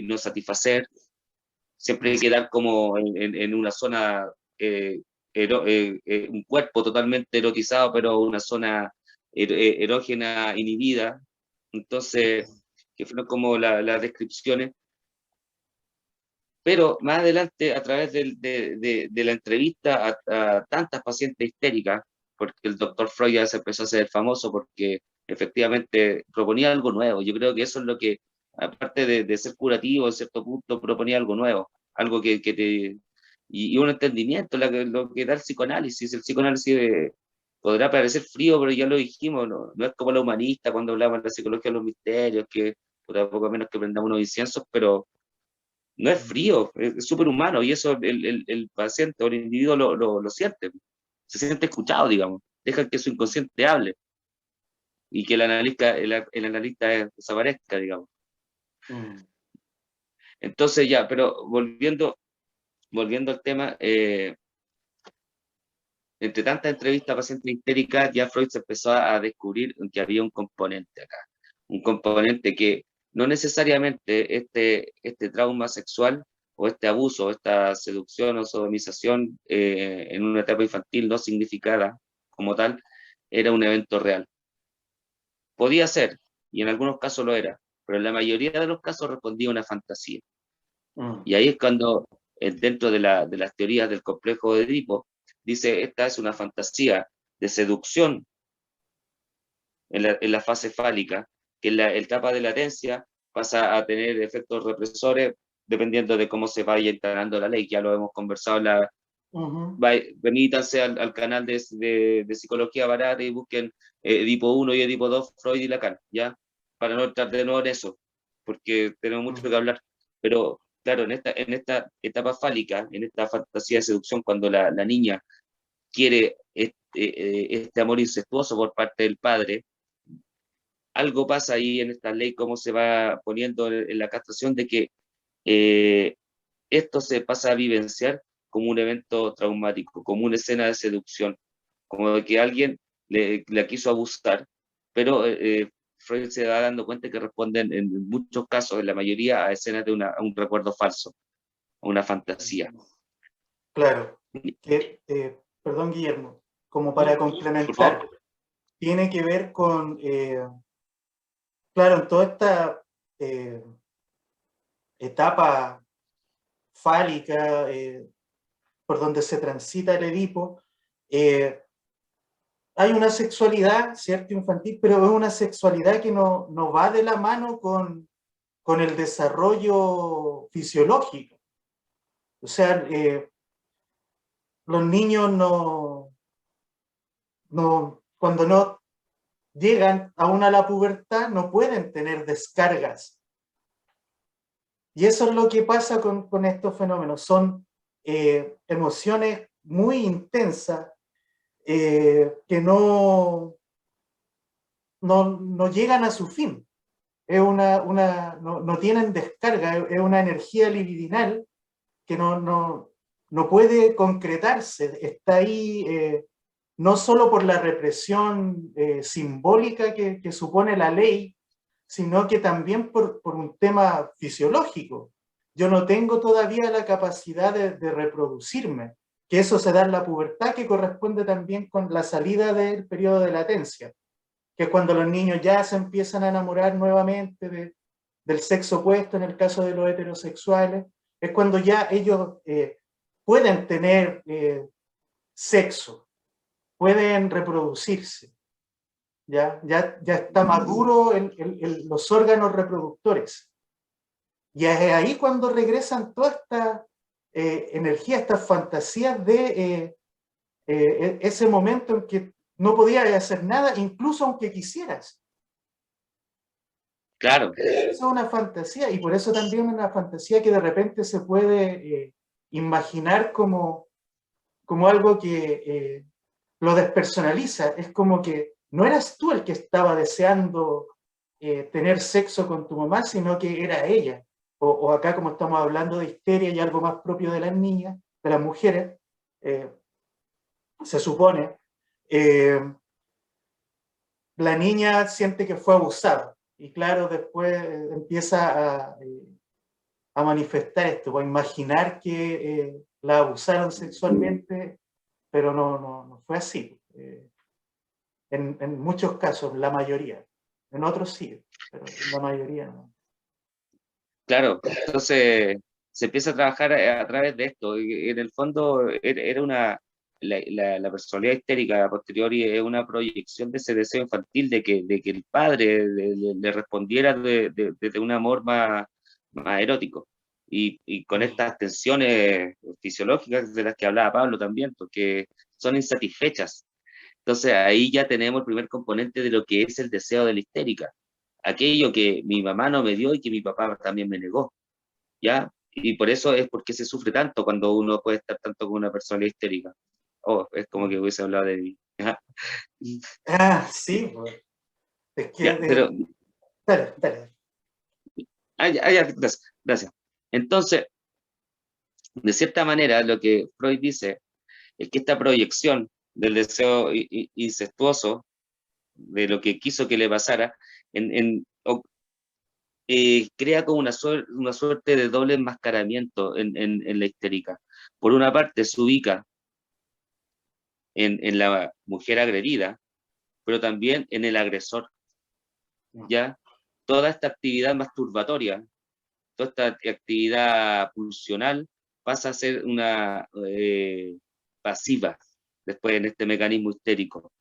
no satisfacer, siempre hay que dar como en una zona, un cuerpo totalmente erotizado, pero una zona erógena inhibida. Entonces, que fueron como las descripciones. Pero más adelante, a través de la entrevista a tantas pacientes histéricas, porque el doctor Freud ya se empezó a hacer famoso porque efectivamente proponía algo nuevo. Yo creo que eso es lo que, aparte de ser curativo, en cierto punto, proponía algo nuevo, algo que te... Y un entendimiento, lo que da el psicoanálisis. El psicoanálisis podrá parecer frío, pero ya lo dijimos, no es como la humanista cuando hablamos de la psicología de los misterios, que por poco menos que prendamos unos inciensos, pero no es frío, es súper humano y eso el paciente o el individuo lo siente, se siente escuchado, digamos, deja que su inconsciente hable y que el analista desaparezca, digamos. Entonces ya, pero volviendo al tema, entre tantas entrevistas a pacientes histéricas, ya Freud se empezó a descubrir que había un componente acá, un componente que no necesariamente este trauma sexual o este abuso, o esta seducción o sodomización en una etapa infantil no significada como tal, era un evento real. Podía ser, y en algunos casos lo era, pero en la mayoría de los casos respondía a una fantasía. Y ahí es cuando, dentro de las teorías del complejo de Edipo, dice, esta es una fantasía de seducción en la fase fálica, que en la etapa de latencia pasa a tener efectos represores dependiendo de cómo se vaya instalando la ley. Ya lo hemos conversado, remítanse al canal de Psicología Barata y busquen Edipo 1 y Edipo 2, Freud y Lacan, ¿ya? Para no entrar de nuevo en eso, porque tenemos mucho que hablar. Pero claro, en esta etapa fálica, en esta fantasía de seducción, cuando la niña quiere este amor incestuoso por parte del padre, algo pasa ahí en esta ley, cómo se va poniendo en la castración de que eh, esto se pasa a vivenciar como un evento traumático, como una escena de seducción, como de que alguien la quiso abusar, pero Freud se va dando cuenta que responden en muchos casos, en la mayoría, a escenas de a un recuerdo falso, a una fantasía. Claro. Perdón, Guillermo, como para complementar, tiene que ver con, claro, en toda esta etapa fálica por donde se transita el Edipo, hay una sexualidad, ¿cierto?, infantil, pero es una sexualidad que no va de la mano con el desarrollo fisiológico. O sea, los niños cuando no llegan aún a la pubertad, no pueden tener descargas. Y eso es lo que pasa con estos fenómenos. Son emociones muy intensas que no llegan a su fin. Es no tienen descarga, es una energía libidinal que no puede concretarse. Está ahí no solo por la represión simbólica que supone la ley, sino que también por un tema fisiológico. Yo no tengo todavía la capacidad de reproducirme, que eso se da en la pubertad, que corresponde también con la salida del periodo de latencia, que es cuando los niños ya se empiezan a enamorar nuevamente del sexo opuesto, en el caso de los heterosexuales, es cuando ya ellos pueden tener sexo, pueden reproducirse. Ya está maduro los órganos reproductores. Y es ahí cuando regresan toda esta energía, estas fantasías de ese momento en que no podías hacer nada, incluso aunque quisieras. Claro. Eso es una fantasía, y por eso también una fantasía que de repente se puede imaginar como algo que lo despersonaliza. Es como que no eras tú el que estaba deseando tener sexo con tu mamá, sino que era ella. O acá, como estamos hablando de histeria y algo más propio de las niñas, de las mujeres, se supone, la niña siente que fue abusada. Y claro, después empieza a manifestar esto, a imaginar que la abusaron sexualmente, pero no fue así. En muchos casos, la mayoría. En otros sí, pero la mayoría no. Claro, entonces se empieza a trabajar a través de esto. Y en el fondo era la personalidad histérica a posteriori es una proyección de ese deseo infantil de que el padre le respondiera desde un amor más erótico. Y con estas tensiones fisiológicas de las que hablaba Pablo también, porque son insatisfechas. Entonces ahí ya tenemos el primer componente de lo que es el deseo de la histérica, aquello que mi mamá no me dio y que mi papá también me negó, ¿ya? Y por eso es porque se sufre tanto cuando uno puede estar tanto con una persona histérica. Oh, es como que hubiese hablado de mí. Sí, pues. Es que... Ya, pero... Dale. ya, gracias, gracias. Entonces, de cierta manera, lo que Freud dice es que esta proyección del deseo incestuoso, de lo que quiso que le pasara, crea como una suerte de doble enmascaramiento en la histérica. Por una parte, se ubica en la mujer agredida, pero también en el agresor, ¿ya? Toda esta actividad masturbatoria, toda esta actividad pulsional pasa a ser una pasiva después en este mecanismo histérico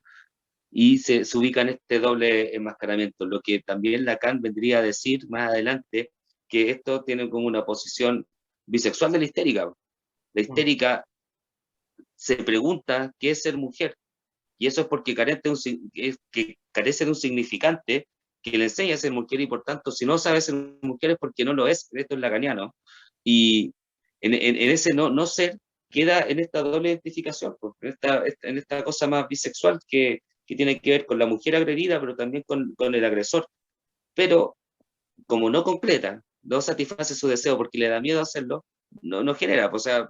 y se ubica en este doble enmascaramiento, lo que también Lacan vendría a decir más adelante que esto tiene como una posición bisexual de la histérica. La histérica se pregunta qué es ser mujer, y eso es porque que carece de un significante que le enseña a ser mujer, y por tanto, si no sabe ser mujer es porque no lo es. Esto es lacaniano. Y en ese no ser queda en esta doble identificación, pues, en esta cosa más bisexual que tiene que ver con la mujer agredida, pero también con el agresor. Pero como no completa, no satisface su deseo porque le da miedo hacerlo, no genera, pues, o sea,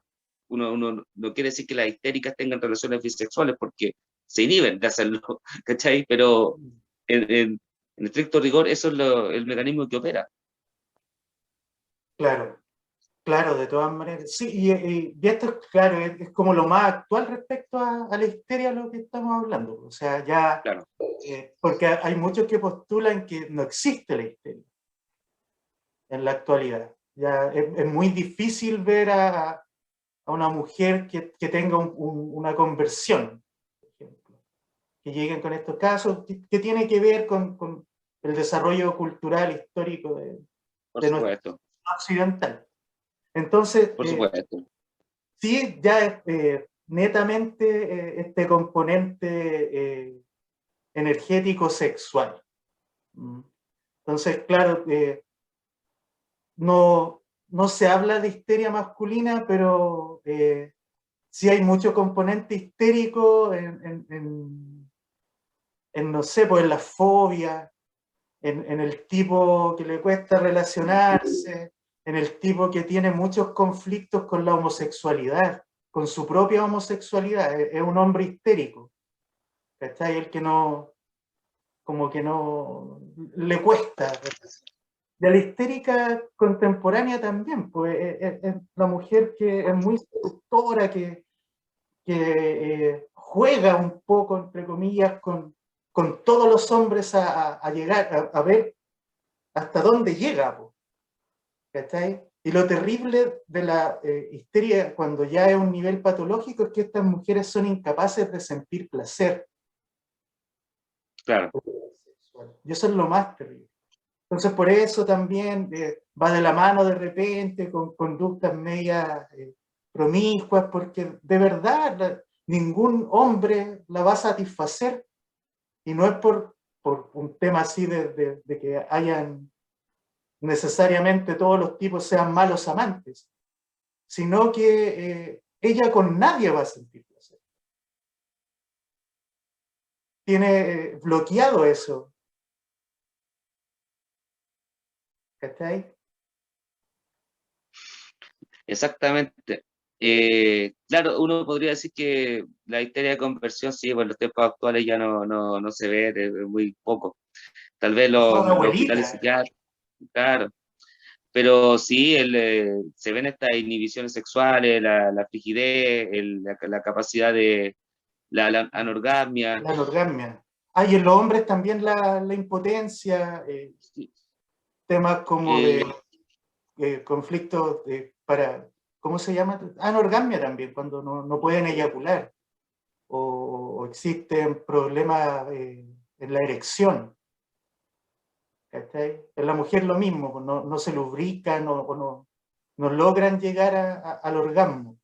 uno no quiere decir que las histéricas tengan relaciones bisexuales porque se inhiben de hacerlo, ¿cachai? Pero en estricto rigor eso es el mecanismo que opera. Claro, claro, de todas maneras. Sí, y esto es claro, es como lo más actual respecto a la histeria de lo que estamos hablando. O sea, ya, Claro, porque hay muchos que postulan que no existe la histeria en la actualidad. Ya es muy difícil ver a una mujer que tenga una conversión, por ejemplo, que lleguen con estos casos, que tiene que ver con el desarrollo cultural histórico por de nuestra supuesto, sociedad occidental. Entonces, por supuesto. sí, ya netamente este componente energético sexual. Mm. Entonces, claro, no se habla de histeria masculina, pero sí hay mucho componente histérico no sé, pues en la fobia, en el tipo que le cuesta relacionarse, en el tipo que tiene muchos conflictos con la homosexualidad, con su propia homosexualidad. Es un hombre histérico, ¿cachai? El que no, como que no, le cuesta. De la histérica contemporánea también, pues es la mujer que es muy seductora, que juega un poco, entre comillas, con todos los hombres a llegar, a ver hasta dónde llega, pues, ¿cachai? Y lo terrible de la histeria cuando ya es un nivel patológico es que estas mujeres son incapaces de sentir placer Claro, sexual. Y eso es lo más terrible. Entonces, por eso también va de la mano de repente con conductas medias promiscuas, porque de verdad ningún hombre la va a satisfacer, y no es por un tema así de que hayan necesariamente todos los tipos sean malos amantes, sino que ella con nadie va a sentir placer. Tiene bloqueado eso, ¿cachai? exactamente. Claro, uno podría decir que la histeria de conversión, sí, pues en los tiempos actuales ya no se ve, es muy poco. Tal vez O sea, una los hospitales abuelita. psiquiátricos, claro, pero sí, se ven estas inhibiciones sexuales, la frigidez, la capacidad de la anorgasmia. La anorgasmia. Ah, y en los hombres también la impotencia, Sí, temas como eh, de conflictos para, ¿cómo se llama? Anorgasmia también, cuando no pueden eyacular, o existen problemas en la erección, ¿cachai? En la mujer lo mismo, pues no se lubrican o no logran llegar al orgasmo.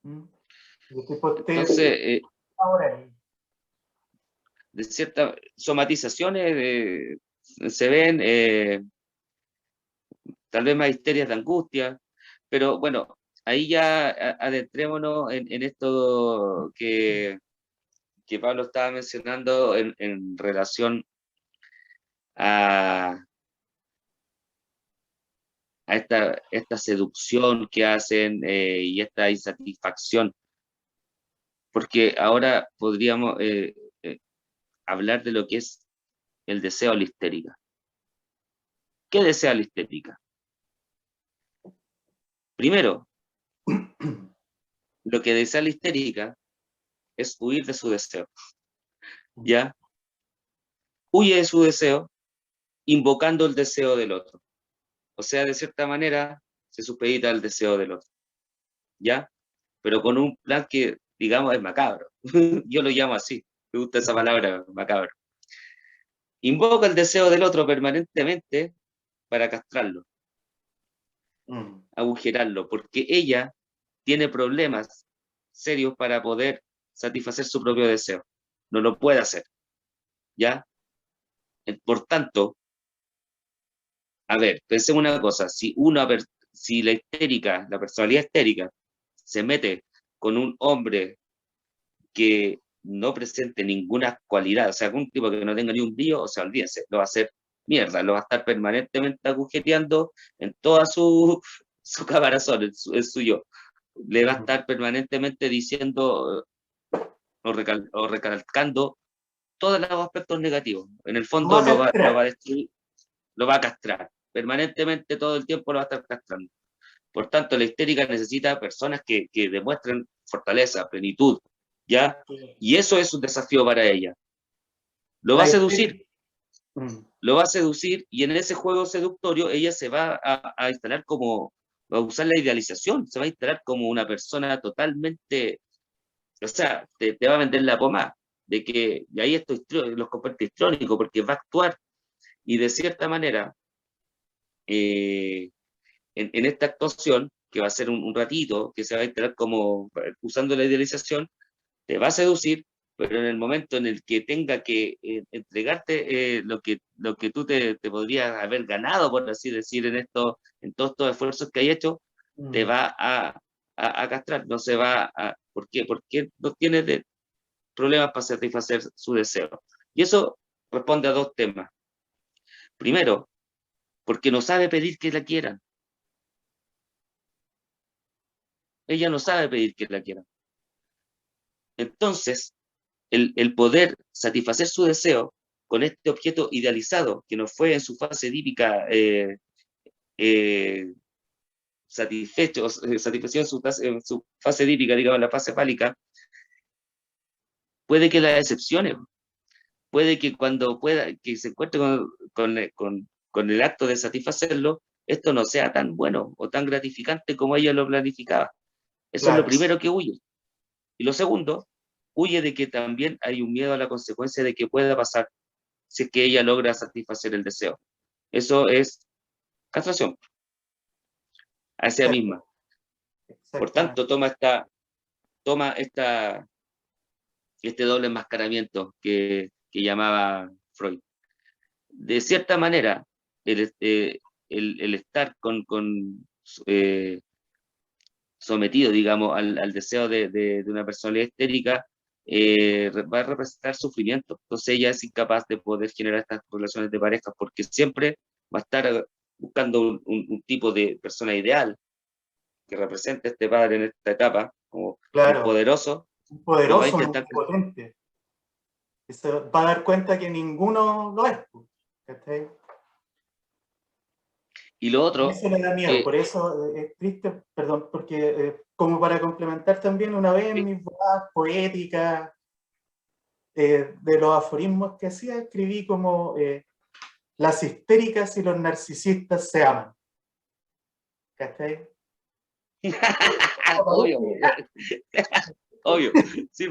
¿Mm? Y el tipo entonces, ahora, de ciertas somatizaciones se ven, tal vez más histerias de angustia, pero bueno, ahí ya adentrémonos en esto que Pablo estaba mencionando en relación a, esta seducción que hacen y esta insatisfacción. Porque ahora podríamos hablar de lo que es el deseo a la histérica. ¿Qué desea la histérica? Primero, lo que desea la histérica es huir de su deseo, ¿ya? Huye de su deseo invocando el deseo del otro. O sea, de cierta manera, se supedita al deseo del otro, ¿ya? Pero con un plan que, digamos, es macabro. Yo lo llamo así, me gusta esa palabra, macabro. Invoca el deseo del otro permanentemente para castrarlo, agujerarlo, porque ella tiene problemas serios para poder satisfacer su propio deseo. No lo puede hacer, ¿ya? Por tanto, a ver, pensemos una cosa, si la histérica, la personalidad histérica, se mete con un hombre que no presente ninguna cualidad, o sea, algún tipo que no tenga ni un brillo, o sea, olvídense, lo va a hacer mierda, lo va a estar permanentemente agujereando en toda su caparazón, el suyo. Le va a estar permanentemente diciendo o recalcando todos los aspectos negativos. En el fondo lo va a destruir, lo va a castrar. Permanentemente todo el tiempo lo va a estar castrando. Por tanto, la histérica necesita personas que demuestren fortaleza, plenitud, ¿ya? Y eso es un desafío para ella. Lo va a seducir, lo va a seducir, y en ese juego seductorio ella se va a instalar como, va a usar la idealización, se va a instalar como una persona totalmente, o sea, te va a vender la pomada, de que, y ahí esto los convierte histrónicos, porque va a actuar, y de cierta manera, en esta actuación, que va a ser un ratito, que se va a instalar como usando la idealización, te va a seducir, pero en el momento en el que tenga que entregarte lo que tú te podrías haber ganado, por así decir, en todos estos esfuerzos que hay hecho, te va a castrar, no se va a... ¿Por qué? Porque no tiene problemas para satisfacer su deseo. Y eso responde a dos temas. Primero, porque no sabe pedir que la quieran. Ella no sabe pedir que la quieran. Entonces, el poder satisfacer su deseo con este objeto idealizado, que no fue en su fase dípica eh, satisfecho en su fase dípica, digamos, la fase fálica, puede que la decepcione, puede que cuando pueda, que se encuentre con el acto de satisfacerlo, esto no sea tan bueno o tan gratificante como ella lo planificaba. Eso es lo Claro. primero que huye. Y lo segundo, huye de que también hay un miedo a la consecuencia de que pueda pasar si es que ella logra satisfacer el deseo. Eso es castración a esa misma. Por tanto, toma este doble enmascaramiento que llamaba Freud. De cierta manera, el estar eh, sometido, digamos, al deseo de una personalidad histérica, va a representar sufrimiento. Entonces ella es incapaz de poder generar estas relaciones de pareja porque siempre va a estar buscando un tipo de persona ideal que represente a este padre en esta etapa, como un Claro, poderoso, un lo va a poderoso, un intentar. potente. Y se va a dar cuenta que ninguno lo es. ¿Cachai? Y lo otro, Eso le da miedo, que por eso es triste, perdón, porque como para complementar también una vez en mis bodas poéticas de los aforismos que hacía, escribí como las histéricas y los narcisistas se aman. ¿Cachai? obvio, obvio, sí, se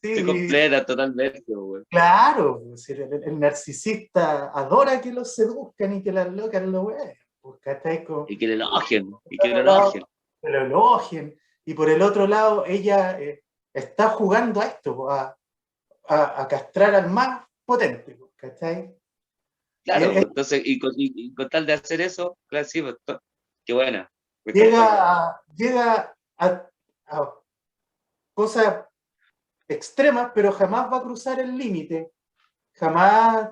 Sí, completa totalmente, güey. claro, pues, el narcisista adora que lo seduzcan y que las locas lo vean. Pues, ¿cachai? Y que le elogien, y Por que le otro lado, elogien. que lo elogien, y por el otro lado, ella está jugando a esto, pues, a castrar al más potente, pues, ¿cachai? Y Claro, entonces, y con tal de hacer eso, claro, sí, pues, qué buena, me encantó. llega a cosas extremas, pero jamás va a cruzar el límite, jamás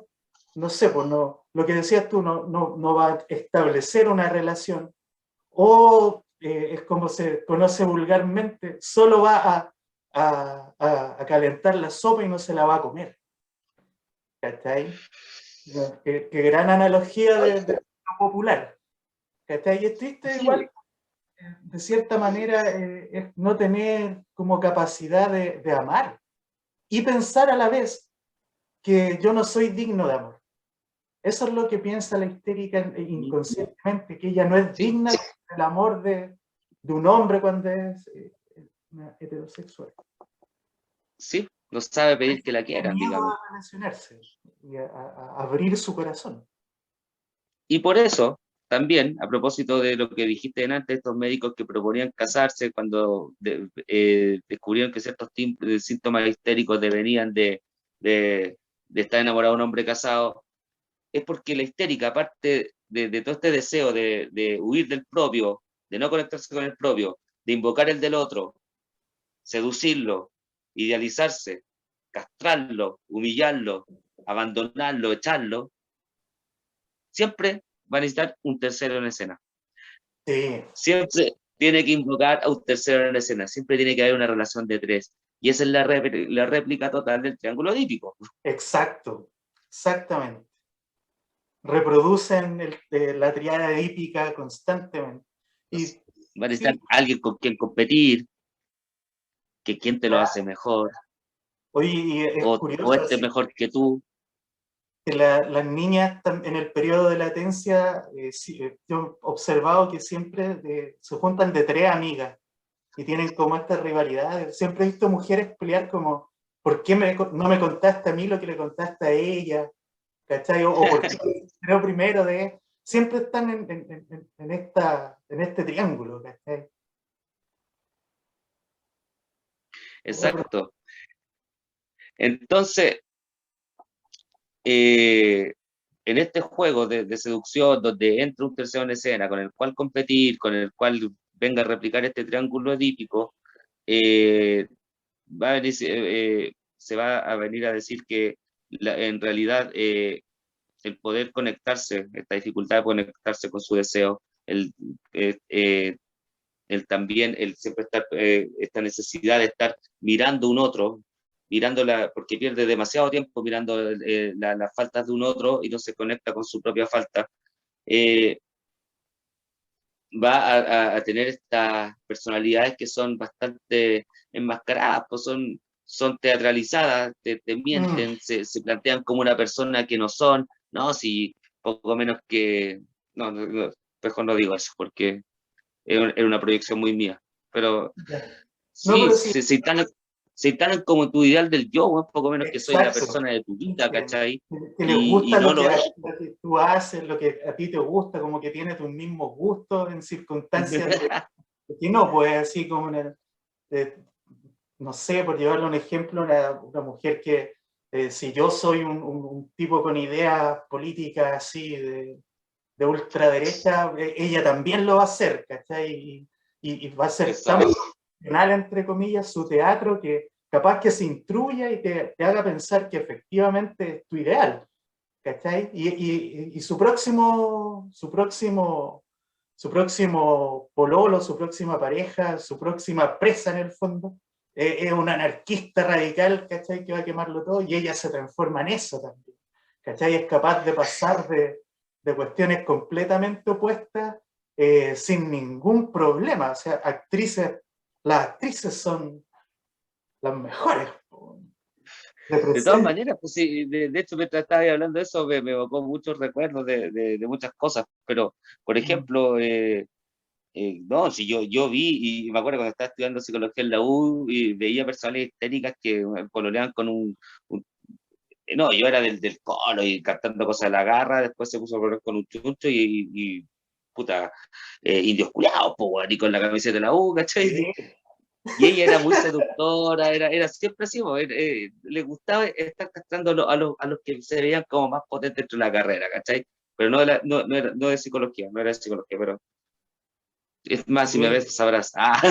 no sé, pues no, lo que decías tú, no va a establecer una relación, o es como se conoce vulgarmente, solo va a calentar la sopa y no se la va a comer. ¿Cachai? Qué gran analogía de lo popular. ¿Cachai? Y es triste igual, Sí, de cierta manera, es no tener como capacidad de amar y pensar a la vez que yo no soy digno de amor. Eso es lo que piensa la histérica inconscientemente, que ella no es sí, digna del amor de un hombre cuando es heterosexual. sí, no sabe pedir que la Tiene quieran, miedo digamos. a relacionarse y a abrir su corazón. Y por eso, también, a propósito de lo que dijiste antes, estos médicos que proponían casarse cuando descubrieron que ciertos síntomas histéricos devenían de estar enamorado de un hombre casado, es porque la histérica, aparte de todo este deseo de huir del propio, de no conectarse con el propio, de invocar el del otro, seducirlo, idealizarse, castrarlo, humillarlo, abandonarlo, echarlo, siempre va a necesitar un tercero en escena. Sí, Siempre tiene que invocar a un tercero en escena, siempre tiene que haber una relación de tres. Y esa es la réplica total del triángulo dípico. exacto, exactamente. Reproducen la triada hípica constantemente. Y Va a necesitar sí, alguien con quien competir, que quien te lo hace mejor, oye, y es o curioso este así mejor que tú. que las niñas en el periodo de latencia, yo he observado que siempre se juntan de tres amigas y tienen como estas rivalidades. Siempre he visto mujeres pelear como, ¿por qué no me contaste a mí lo que le contaste a ella? ¿Cachai? O ¿por qué creo primero de...? Siempre están en este triángulo, ¿cachai? Exacto. Entonces, eh, en este juego de seducción, donde entra un tercero en escena con el cual competir, con el cual venga a replicar este triángulo edípico, eh, va a venir, se va a venir a decir que en realidad el poder conectarse, esta dificultad de conectarse con su deseo, eh, eh, el también, el siempre estar, esta necesidad de estar mirando un otro, mirándola, porque pierde demasiado tiempo mirando las faltas de un otro y no se conecta con su propia falta, eh, va a tener estas personalidades que son bastante enmascaradas, pues son teatralizadas, te Mm, mienten, se plantean como una persona que no son, no, si poco menos que, no, mejor no digo eso, porque era una proyección muy mía, pero ya. No, sí, pero sí, se instalan como tu ideal del yo, un poco menos que soy la exacto. persona de tu vida, ¿cachai? Que les Y gusta no lo que, lo es. lo que tú haces, lo que a ti te gusta, como que tiene tus mismos gustos en circunstancias de que no, pues así como de, no sé, por llevarle un ejemplo, una mujer que si yo soy un tipo con ideas políticas así de ultraderecha, ella también lo va a hacer, ¿cachai? Y va a ser tan Exacto. profesional, entre comillas, su teatro, que capaz que se instruya y te haga pensar que efectivamente es tu ideal, ¿cachai? Y su próximo pololo, su próxima pareja, su próxima presa en el fondo, es un anarquista radical, ¿cachai? Que va a quemarlo todo y ella se transforma en eso también, ¿cachai? Es capaz de pasar de cuestiones completamente opuestas sin ningún problema. O sea, las actrices son las mejores. De todas Representan. maneras, pues sí, de hecho, mientras estaba hablando de eso, me evocó muchos recuerdos de muchas cosas, pero, por ejemplo, no, si yo vi, y me acuerdo cuando estaba estudiando psicología en la U, y veía personas histéricas que pololeaban con no, yo era del colo y cantando cosas de la garra, después se puso a pololear con un chuncho puta, indios culiados, po, weón, y con la camiseta de la U, ¿cachai? Y ella era muy seductora, era siempre así, po, le gustaba estar castrando a los que se veían como más potentes dentro de la carrera, ¿cachai? Pero no de psicología, no era de psicología, pero es más, si me Sí. ves, sabrás. Ah,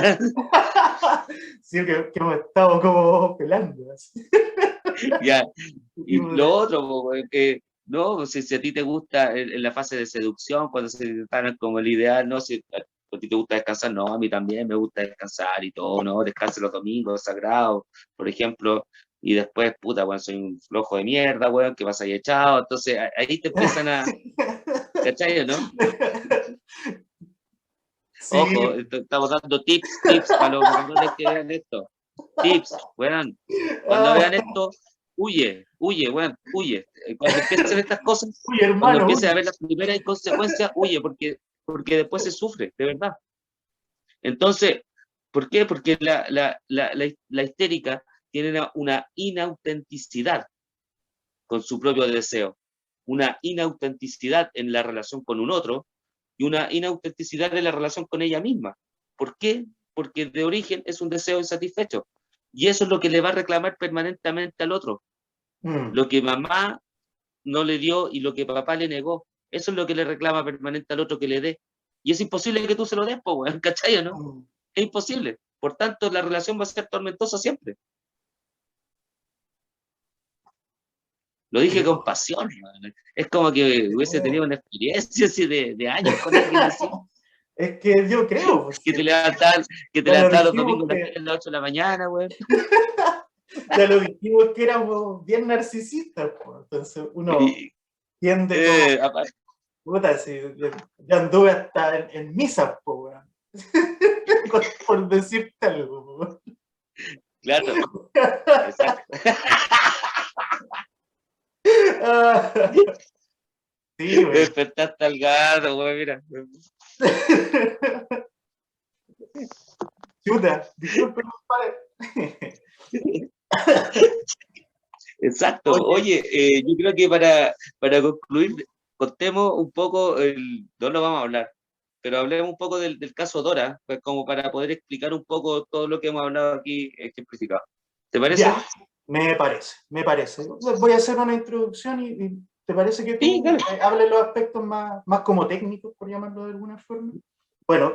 Sí, que hemos estado como pelando. Así. ya. Y lo otro, po, no, pues, si a ti te gusta en la fase de seducción, cuando se tratan como el ideal, no, si a ti te gusta descansar, no, a mí también me gusta descansar y todo, no, descanse los domingos sagrados, por ejemplo, y después, puta, bueno, soy un flojo de mierda, weón, que vas ahí echado, entonces ahí te empiezan a, ¿cachai, o no? Ojo, Sí. estamos dando tips para los weones que vean esto. Tips, weón. Cuando vean Ah, esto, huye, weón, huye. Cuando empiecen estas cosas, uy, cuando hermano, empieces a uy. ver las primeras consecuencias, huye, porque después se sufre, de verdad. Entonces, ¿por qué? Porque la histérica tiene una inautenticidad con su propio deseo, una inautenticidad en la relación con un otro y una inautenticidad en la relación con ella misma. ¿Por qué? Porque de origen es un deseo insatisfecho. Y eso es lo que le va a reclamar permanentemente al otro. Mm, Lo que mamá no le dio y lo que papá le negó. Eso es lo que le reclama permanente al otro que le dé. Y es imposible que tú se lo des, po, weón, ¿cachai o no? mm. Es imposible. Por tanto, la relación va a ser tormentosa siempre. Lo dije con Yo, pasión, man. Es como que hubiese tenido una experiencia así de años con alguien así, es que yo creo, pues, que te levantaban, que te ya lo levantaban los dijimos domingos que, a las 8 de la mañana, güey. ya lo dijimos que éramos bien narcisistas, pues. Entonces uno Y, tiende como, aparte, puta, si yo anduve hasta en misa, pues, weón. Por decirte algo, po, weón. claro, exacto. Sí, Me güey. despertaste al gato, güey, mira. Chuta, disculpe, compadre. Exacto. Oye, Oye, yo creo que para concluir, contemos un poco, no lo vamos a hablar, pero hablemos un poco del caso Dora, pues como para poder explicar un poco todo lo que hemos hablado aquí ejemplificado. ¿Te ya, parece? me parece, me parece. Voy a hacer una introducción y ¿te parece que Sí, tú dale. hables los aspectos más como técnicos, por llamarlo de alguna forma? Bueno,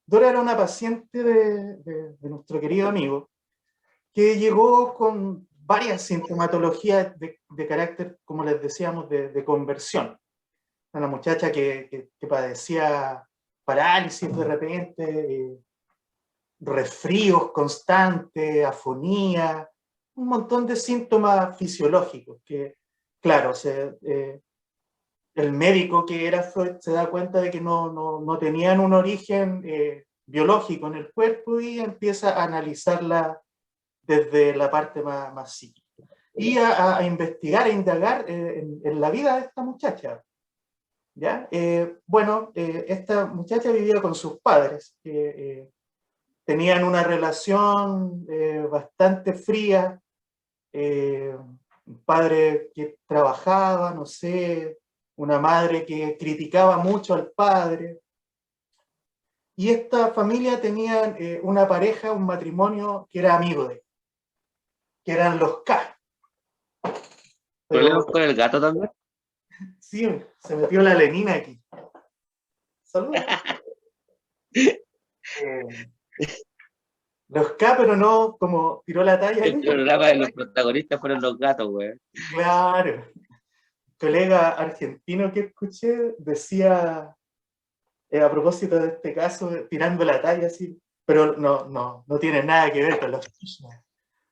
Dora era una paciente de nuestro querido amigo que llegó con varias sintomatologías de carácter, como les decíamos, de conversión. Una muchacha que padecía parálisis de repente, resfríos constantes, afonía, un montón de síntomas fisiológicos que, claro, el médico que era Freud se da cuenta de que no tenían un origen biológico en el cuerpo y empieza a analizarla desde la parte más psíquica. Y a investigar, a indagar en la vida de esta muchacha. ¿Ya? Bueno, esta muchacha vivía con sus padres, que tenían una relación bastante fría, un padre que trabajaba, no sé, una madre que criticaba mucho al padre. Y esta familia tenía una pareja, un matrimonio que era amigo de él, que eran los K. ¿Problemas Pero con el gato también? sí, se metió la Lenina aquí. Saludos. Eh, los K, pero no como tiró la talla El aquí. programa de los protagonistas fueron los gatos, güey. Claro. Colega argentino que escuché decía, a propósito de este caso, tirando la talla así, pero no tiene nada que ver con los Kirchner.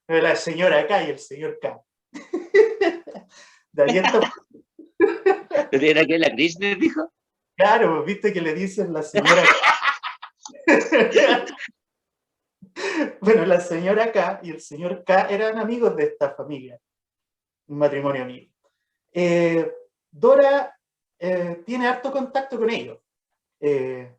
La señora K y el señor K. De ahí está, ¿No tiene nada que ver la Krishna, dijo? claro, viste que le dicen la señora K. Bueno, la señora K y el señor K eran amigos de esta familia, un matrimonio amigo. Dora tiene harto contacto con ellos. Eh,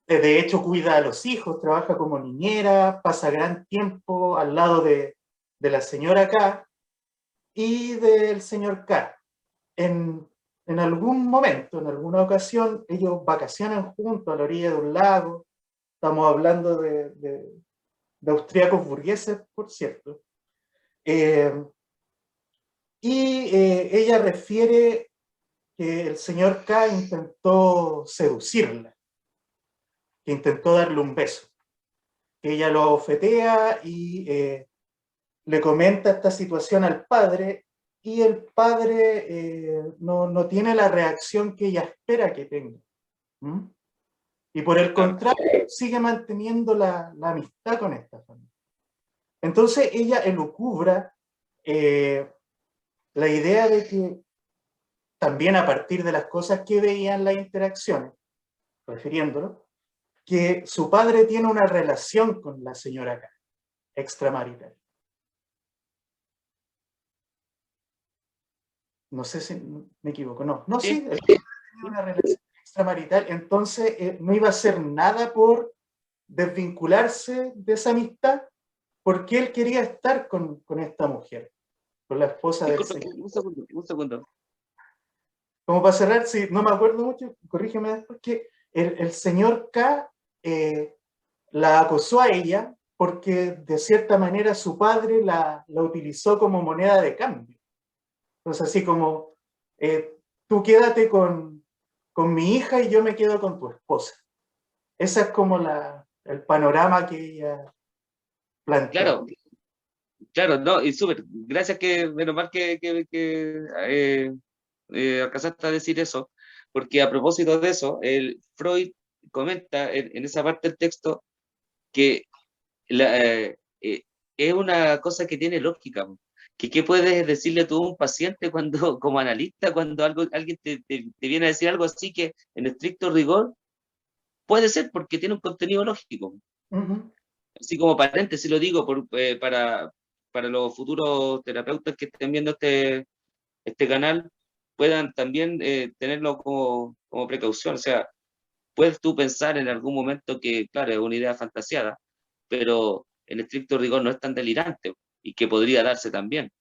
de hecho, cuida a los hijos, trabaja como niñera, pasa gran tiempo al lado de la señora K y del señor K. En, en algún momento, en alguna ocasión, ellos vacacionan juntos a la orilla de un lago. Estamos hablando de austríacos burgueses, por cierto. Eh, ella refiere que el señor K intentó seducirla, que intentó darle un beso. Ella lo ofetea y le comenta esta situación al padre y el padre no tiene la reacción que ella espera que tenga. ¿Mm? Y por el contrario, sigue manteniendo la amistad con esta familia. Entonces ella elucubra la idea de que también a partir de las cosas que veían las interacciones, refiriéndolo, que su padre tiene una relación con la señora K, extramarital. No sé si me equivoco, no, sí, él tenía una relación extramarital, entonces no iba a hacer nada por desvincularse de esa amistad, porque él quería estar con esta mujer, con la esposa del Disculpa, señor. un segundo. Como para cerrar, si no me acuerdo mucho, corrígeme después, que el señor K la acosó a ella porque de cierta manera su padre la utilizó como moneda de cambio. Entonces así como, tú quédate con mi hija y yo me quedo con tu esposa. Ese es como el panorama que ella plantea. Claro, claro, no, y súper. Gracias que, menos mal que alcanzaste a decir eso, porque a propósito de eso, Freud comenta en esa parte del texto que es una cosa que tiene lógica, po. Que qué puedes decirle tú a un paciente cuando, como analista, cuando alguien te viene a decir algo así que en estricto rigor puede ser porque tiene un contenido lógico. Así como paréntesis lo digo para los futuros terapeutas que estén viendo este canal, puedan también tenerlo como precaución. O sea, puedes tú pensar en algún momento que, claro, es una idea fantasiada, pero en estricto rigor no es tan delirante y que podría darse también.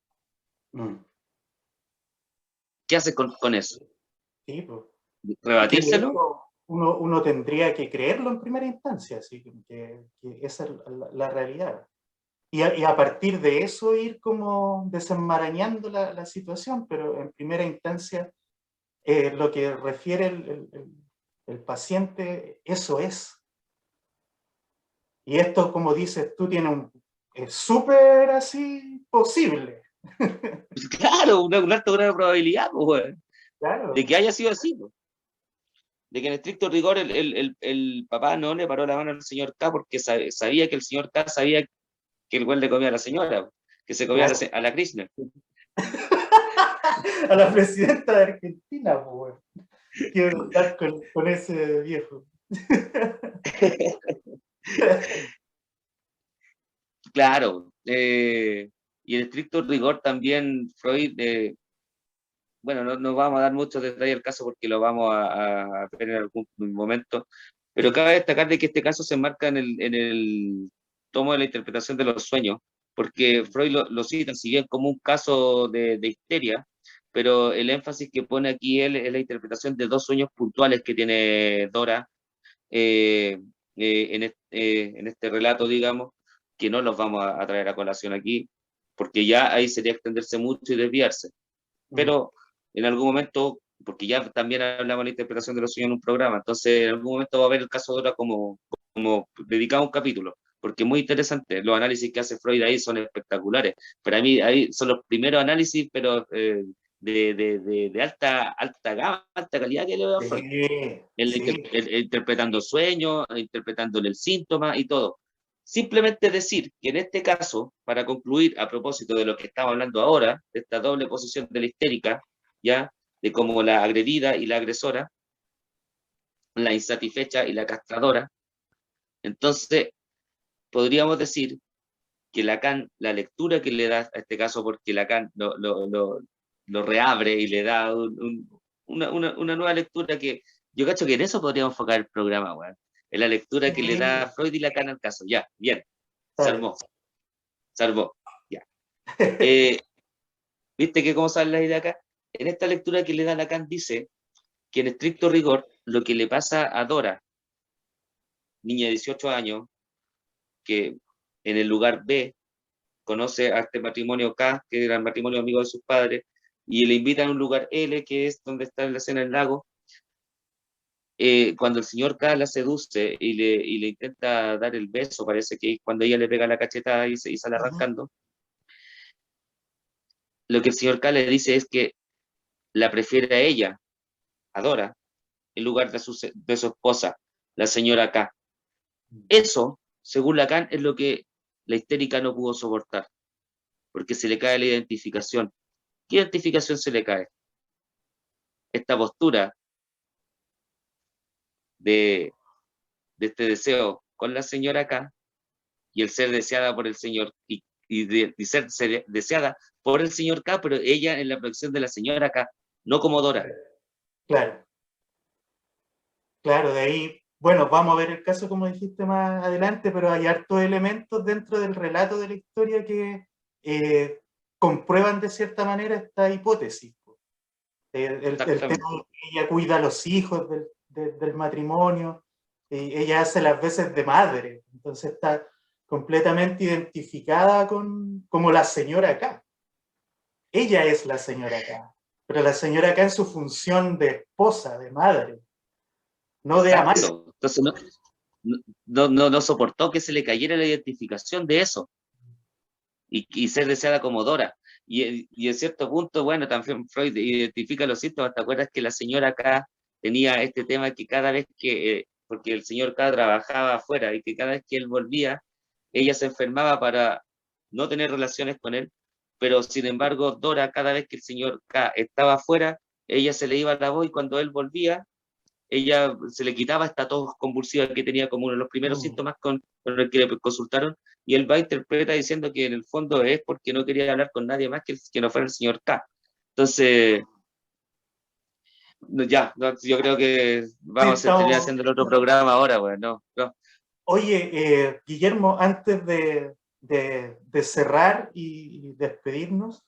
Mm. ¿Qué haces con eso? Sí, pues. Es que de ¿Rebatírselo? hecho uno tendría que creerlo en primera instancia, así que esa es la realidad. Y a partir de eso ir como desenmarañando la situación, pero en primera instancia lo que refiere el paciente, eso es. Y esto, como dices tú, es súper así posible. Pues claro, una alta grado de probabilidad, pues, weón, de Claro. que haya sido así, pues. De que en estricto rigor el papá no le paró la mano al señor K porque sabía que el señor K sabía que el güey le comía a la señora, que se comía a Claro. a la Krishna. A la presidenta de Argentina, pues, quiero estar con ese viejo. Claro, y en estricto rigor también Freud, bueno, no vamos a dar muchos detalles del caso porque lo vamos a ver en algún momento, pero cabe destacar de que este caso se enmarca en el tomo de la interpretación de los sueños, porque Freud lo cita, si bien como un caso de histeria, pero el énfasis que pone aquí él es la interpretación de dos sueños puntuales que tiene Dora eh, en este relato, digamos, que no los vamos a traer a colación aquí, porque ya ahí sería extenderse mucho y desviarse. Mm. Pero en algún momento, porque ya también hablamos de la interpretación de los sueños en un programa, entonces en algún momento va a haber el caso de Dora como dedicado a un capítulo, porque es muy interesante. Los análisis que hace Freud ahí son espectaculares. Para mí, ahí son los primeros análisis, pero de alta gama, alta calidad que le veo a Freud. Sí, sí. Interpretando sueños, interpretándole el síntoma y todo. Simplemente decir que en este caso, para concluir a propósito de lo que estamos hablando ahora, de esta doble posición de la histérica, ya, de cómo la agredida y la agresora, la insatisfecha y la castradora, entonces podríamos decir que Lacan, la lectura que le da a este caso, porque Lacan lo reabre y le da una nueva lectura que yo cacho que en eso podríamos enfocar el programa, weón. En la lectura que le Sí, da Freud y Lacan al caso. Ya, bien, se dale. armó, se armó, ya. Eh, ¿Viste que cómo sale la idea acá? En esta lectura que le da Lacan dice que en estricto rigor lo que le pasa a Dora, niña de 18 años, que en el lugar B conoce a este matrimonio K, que era el matrimonio amigo de sus padres, y le invitan a un lugar L, que es donde está la escena del lago. Cuando el señor K la seduce y le intenta dar el beso, parece que cuando ella le pega la cachetada y sale Ujú. arrancando, lo que el señor K le dice es que la prefiere a ella, a Dora, en lugar de su esposa, la señora K. Eso, según Lacan, es lo que la histérica no pudo soportar, porque se le cae la identificación. ¿Qué identificación se le cae? Esta postura de, de este deseo con la señora K y el ser deseada por el señor y ser deseada por el señor K, pero ella en la proyección de la señora K, no como Dora. Claro, claro, de ahí, bueno, vamos a ver el caso como dijiste más adelante, pero hay hartos elementos dentro del relato de la historia que comprueban de cierta manera esta hipótesis. El tema Exactamente. de que ella cuida a los hijos del matrimonio, ella hace las veces de madre, entonces está completamente identificada como la señora acá. Ella es la señora acá, pero la señora acá en su función de esposa, de madre, no de amante. Exacto. Entonces no soportó que se le cayera la identificación de eso y ser deseada como Dora. Y en cierto punto, bueno, también Freud identifica los síntomas. ¿Te acuerdas que la señora K tenía este tema que cada vez que, porque el señor K trabajaba afuera y que cada vez que él volvía, ella se enfermaba para no tener relaciones con él, pero sin embargo, Dora, cada vez que el señor K estaba afuera, ella se le iba la voz y cuando él volvía, ella se le quitaba esta tos convulsiva que tenía como uno de los primeros síntomas con el que le consultaron, y él va a interpreta diciendo que en el fondo es porque no quería hablar con nadie más que no fuera el señor K. Entonces, ya, no, yo creo que Sí, vamos a terminar estamos... haciendo el otro programa ahora, bueno, no, Oye, Guillermo, antes de cerrar y despedirnos,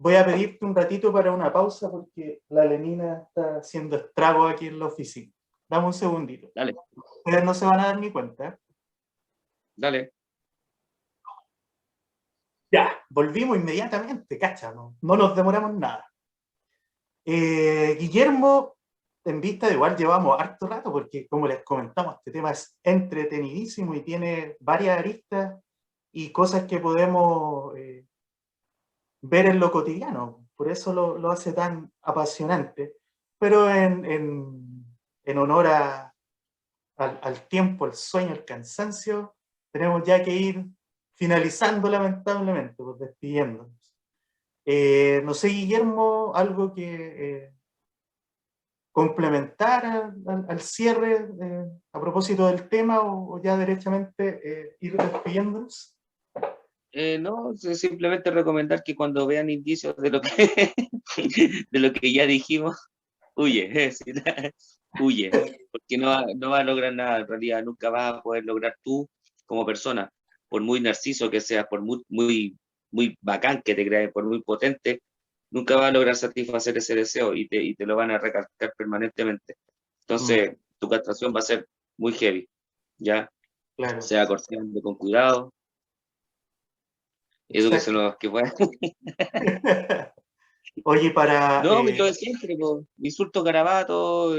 voy a pedirte un ratito para una pausa porque la Lenina está haciendo estragos aquí en la oficina. Dame un segundito. dale, Ustedes no se van a dar ni cuenta, ¿eh? dale. Ya, volvimos inmediatamente, cacha, no nos demoramos nada. Guillermo, en vista de igual llevamos harto rato, porque como les comentamos, este tema es entretenidísimo y tiene varias aristas y cosas que podemos ver en lo cotidiano, por eso lo hace tan apasionante. Pero en honor al tiempo, al sueño, al cansancio, tenemos ya que ir finalizando lamentablemente, pues despidiéndonos. No sé, Guillermo, algo que complementar al cierre a propósito del tema o ya derechamente ir despidiéndonos. No, simplemente recomendar que cuando vean indicios de lo que, de lo que ya dijimos, huye, huye, porque no va a lograr nada, en realidad nunca vas a poder lograr tú como persona, por muy narciso que seas, por muy bacán que te creas, por muy potente, nunca vas a lograr satisfacer ese deseo y te lo van a recalcar permanentemente. Mm, Entonces, tu castración va a ser muy heavy, ¿ya? claro, Sea cortando con cuidado, edúquese exacto. lo que pueda. Oye, para... No, lo de siempre, po. Insultos, garabatos,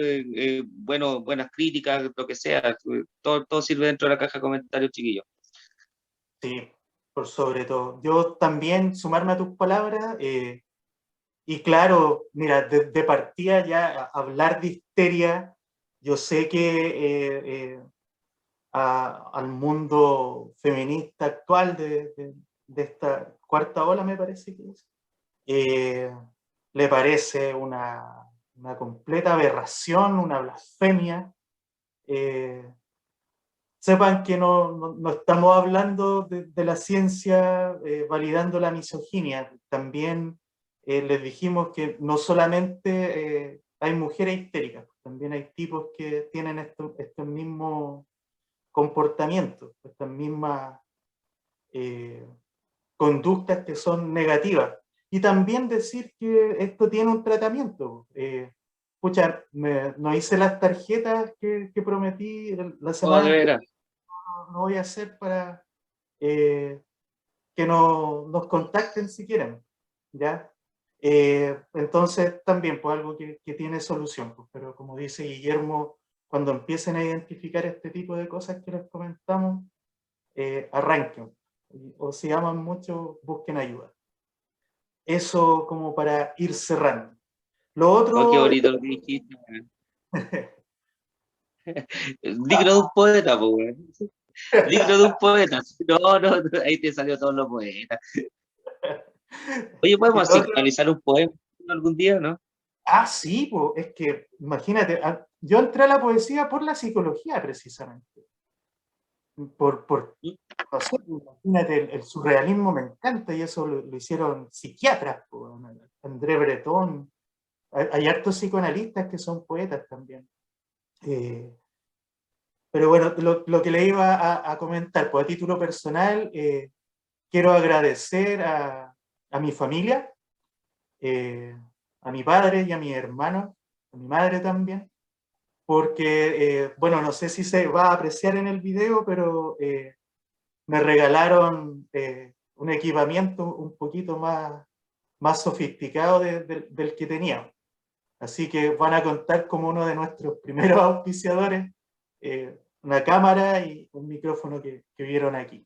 bueno, buenas críticas, lo que sea, todo sirve dentro de la caja de comentarios, chiquillos. sí, por sobre todo. Yo también sumarme a tus palabras y claro, mira, de partida ya hablar de histeria, yo sé que al mundo feminista actual de esta cuarta ola, me parece que es, eh, le parece una completa aberración, una blasfemia. Eh, Sepan que no estamos hablando de la ciencia validando la misoginia, también les dijimos que no solamente hay mujeres histéricas, también hay tipos que tienen estos mismos comportamientos, estas mismas eh, conductas que son negativas. Y también decir que esto tiene un tratamiento. Pucha, no hice las tarjetas que prometí la Oh, de semana anterior, veras. lo voy a hacer para que nos contacten si quieren, ¿ya? Entonces también, pues algo que tiene solución, pues, pero como dice Guillermo, cuando empiecen a identificar este tipo de cosas que les comentamos, arranquen, o si aman mucho, busquen ayuda. Eso como para ir cerrando. Lo Oh, qué otro... bonito lo que dijiste. Digno de un poeta, po, weón. Digno de un poeta. No, no, no, ahí te salió todo lo poeta. Oye, y ¿podemos lo así otro- analizar un poema algún día, no? sí, po, es que imagínate, yo entré a la poesía por la psicología precisamente. ¿Mm? No sé, imagínate, el surrealismo me encanta y eso lo hicieron psiquiatras, po, André Breton, hay hartos psicoanalistas que son poetas también. Pero bueno, lo que le iba a comentar, pues a título personal, quiero agradecer a mi familia, eh, a mi padre y a mi hermano, a mi madre también, porque, bueno, no sé si se va a apreciar en el video, pero me regalaron un equipamiento un poquito más sofisticado del que teníamos. Así que van a contar como uno de nuestros primeros auspiciadores, una cámara y un micrófono que vieron aquí,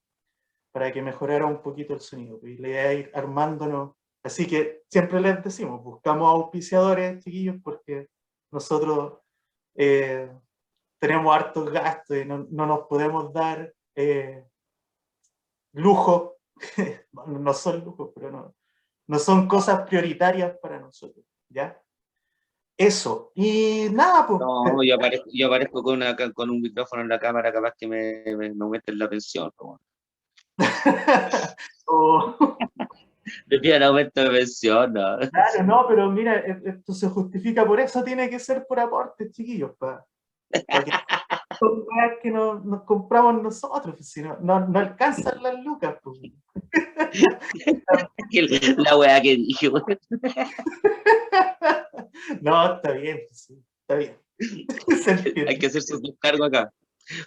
para que mejorara un poquito el sonido. Y la idea es ir armándonos. Así que siempre les decimos, buscamos auspiciadores, chiquillos, porque nosotros tenemos hartos gastos y no nos podemos dar lujo. No son lujos, pero no son cosas prioritarias para nosotros, ¿ya? Eso. Y nada, pues. No, yo aparezco con un micrófono en la cámara, capaz que me aumenten la pensión, po. O- Me piden aumento de pensión, no. claro, no, pero mira, esto se justifica por eso, tiene que ser por aportes, chiquillos, para que son weas que nos compramos nosotros, pues, si no alcanzan las lucas. Pues. La weá que dije, weón. No, está bien, pues, sí, está bien. Se Hay que entiende. hacer sus descargos acá.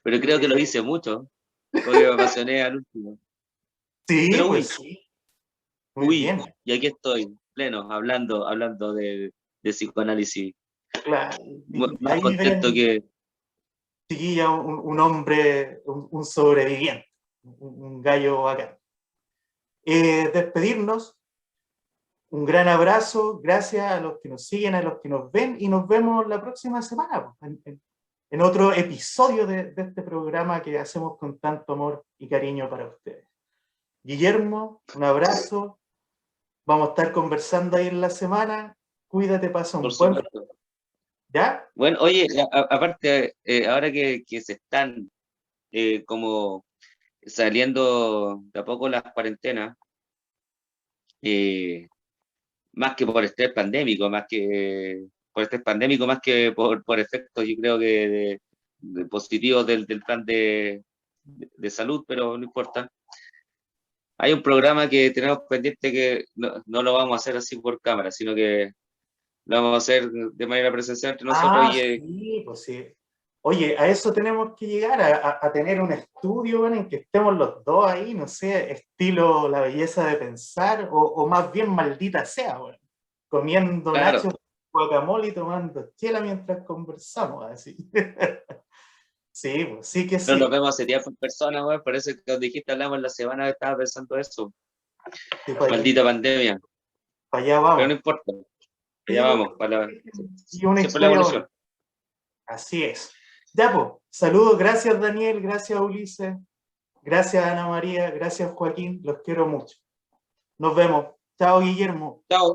Pero creo que lo hice mucho, porque me apasioné al último. Sí, Pero pues sí, muy uy, bien. y aquí estoy, pleno, hablando de psicoanálisis. Claro. Y Más ahí contento ven, que... chiquilla, un hombre, un sobreviviente, un gallo bacán. Despedirnos. Un gran abrazo, gracias a los que nos siguen, a los que nos ven y nos vemos la próxima semana en otro episodio de este programa que hacemos con tanto amor y cariño para ustedes. Guillermo, un abrazo, vamos a estar conversando ahí en la semana, cuídate, pasa Por un buen... supuesto. ¿Ya? Bueno, oye, aparte, ahora que se están como saliendo de a poco las cuarentenas, eh, más que por estrés pandémico, más que por efectos, yo creo que de positivos del plan de salud, pero no importa. Hay un programa que tenemos pendiente que no lo vamos a hacer así por cámara, sino que lo vamos a hacer de manera presencial entre nosotros Ah, y sí, pues sí. Oye, a eso tenemos que llegar, a tener un estudio, bueno, en que estemos los dos ahí, no sé, estilo La Belleza de Pensar, o más bien Maldita Sea, bueno, comiendo claro, nachos, guacamole y tomando chela mientras conversamos, así. Sí, pues sí que no nos sí. vemos hace tiempo en persona, güey, por eso que cuando dijiste hablamos la semana estaba pensando eso, Sí, para maldita pandemia, allá pero no vamos. importa, allá Sí, pues, vamos, y una siempre la historia evolución. bonita. Así es. Ya, pues, saludos, gracias Daniel, gracias Ulises, gracias Ana María, gracias Joaquín, los quiero mucho. Nos vemos. Chao, Guillermo. Chao.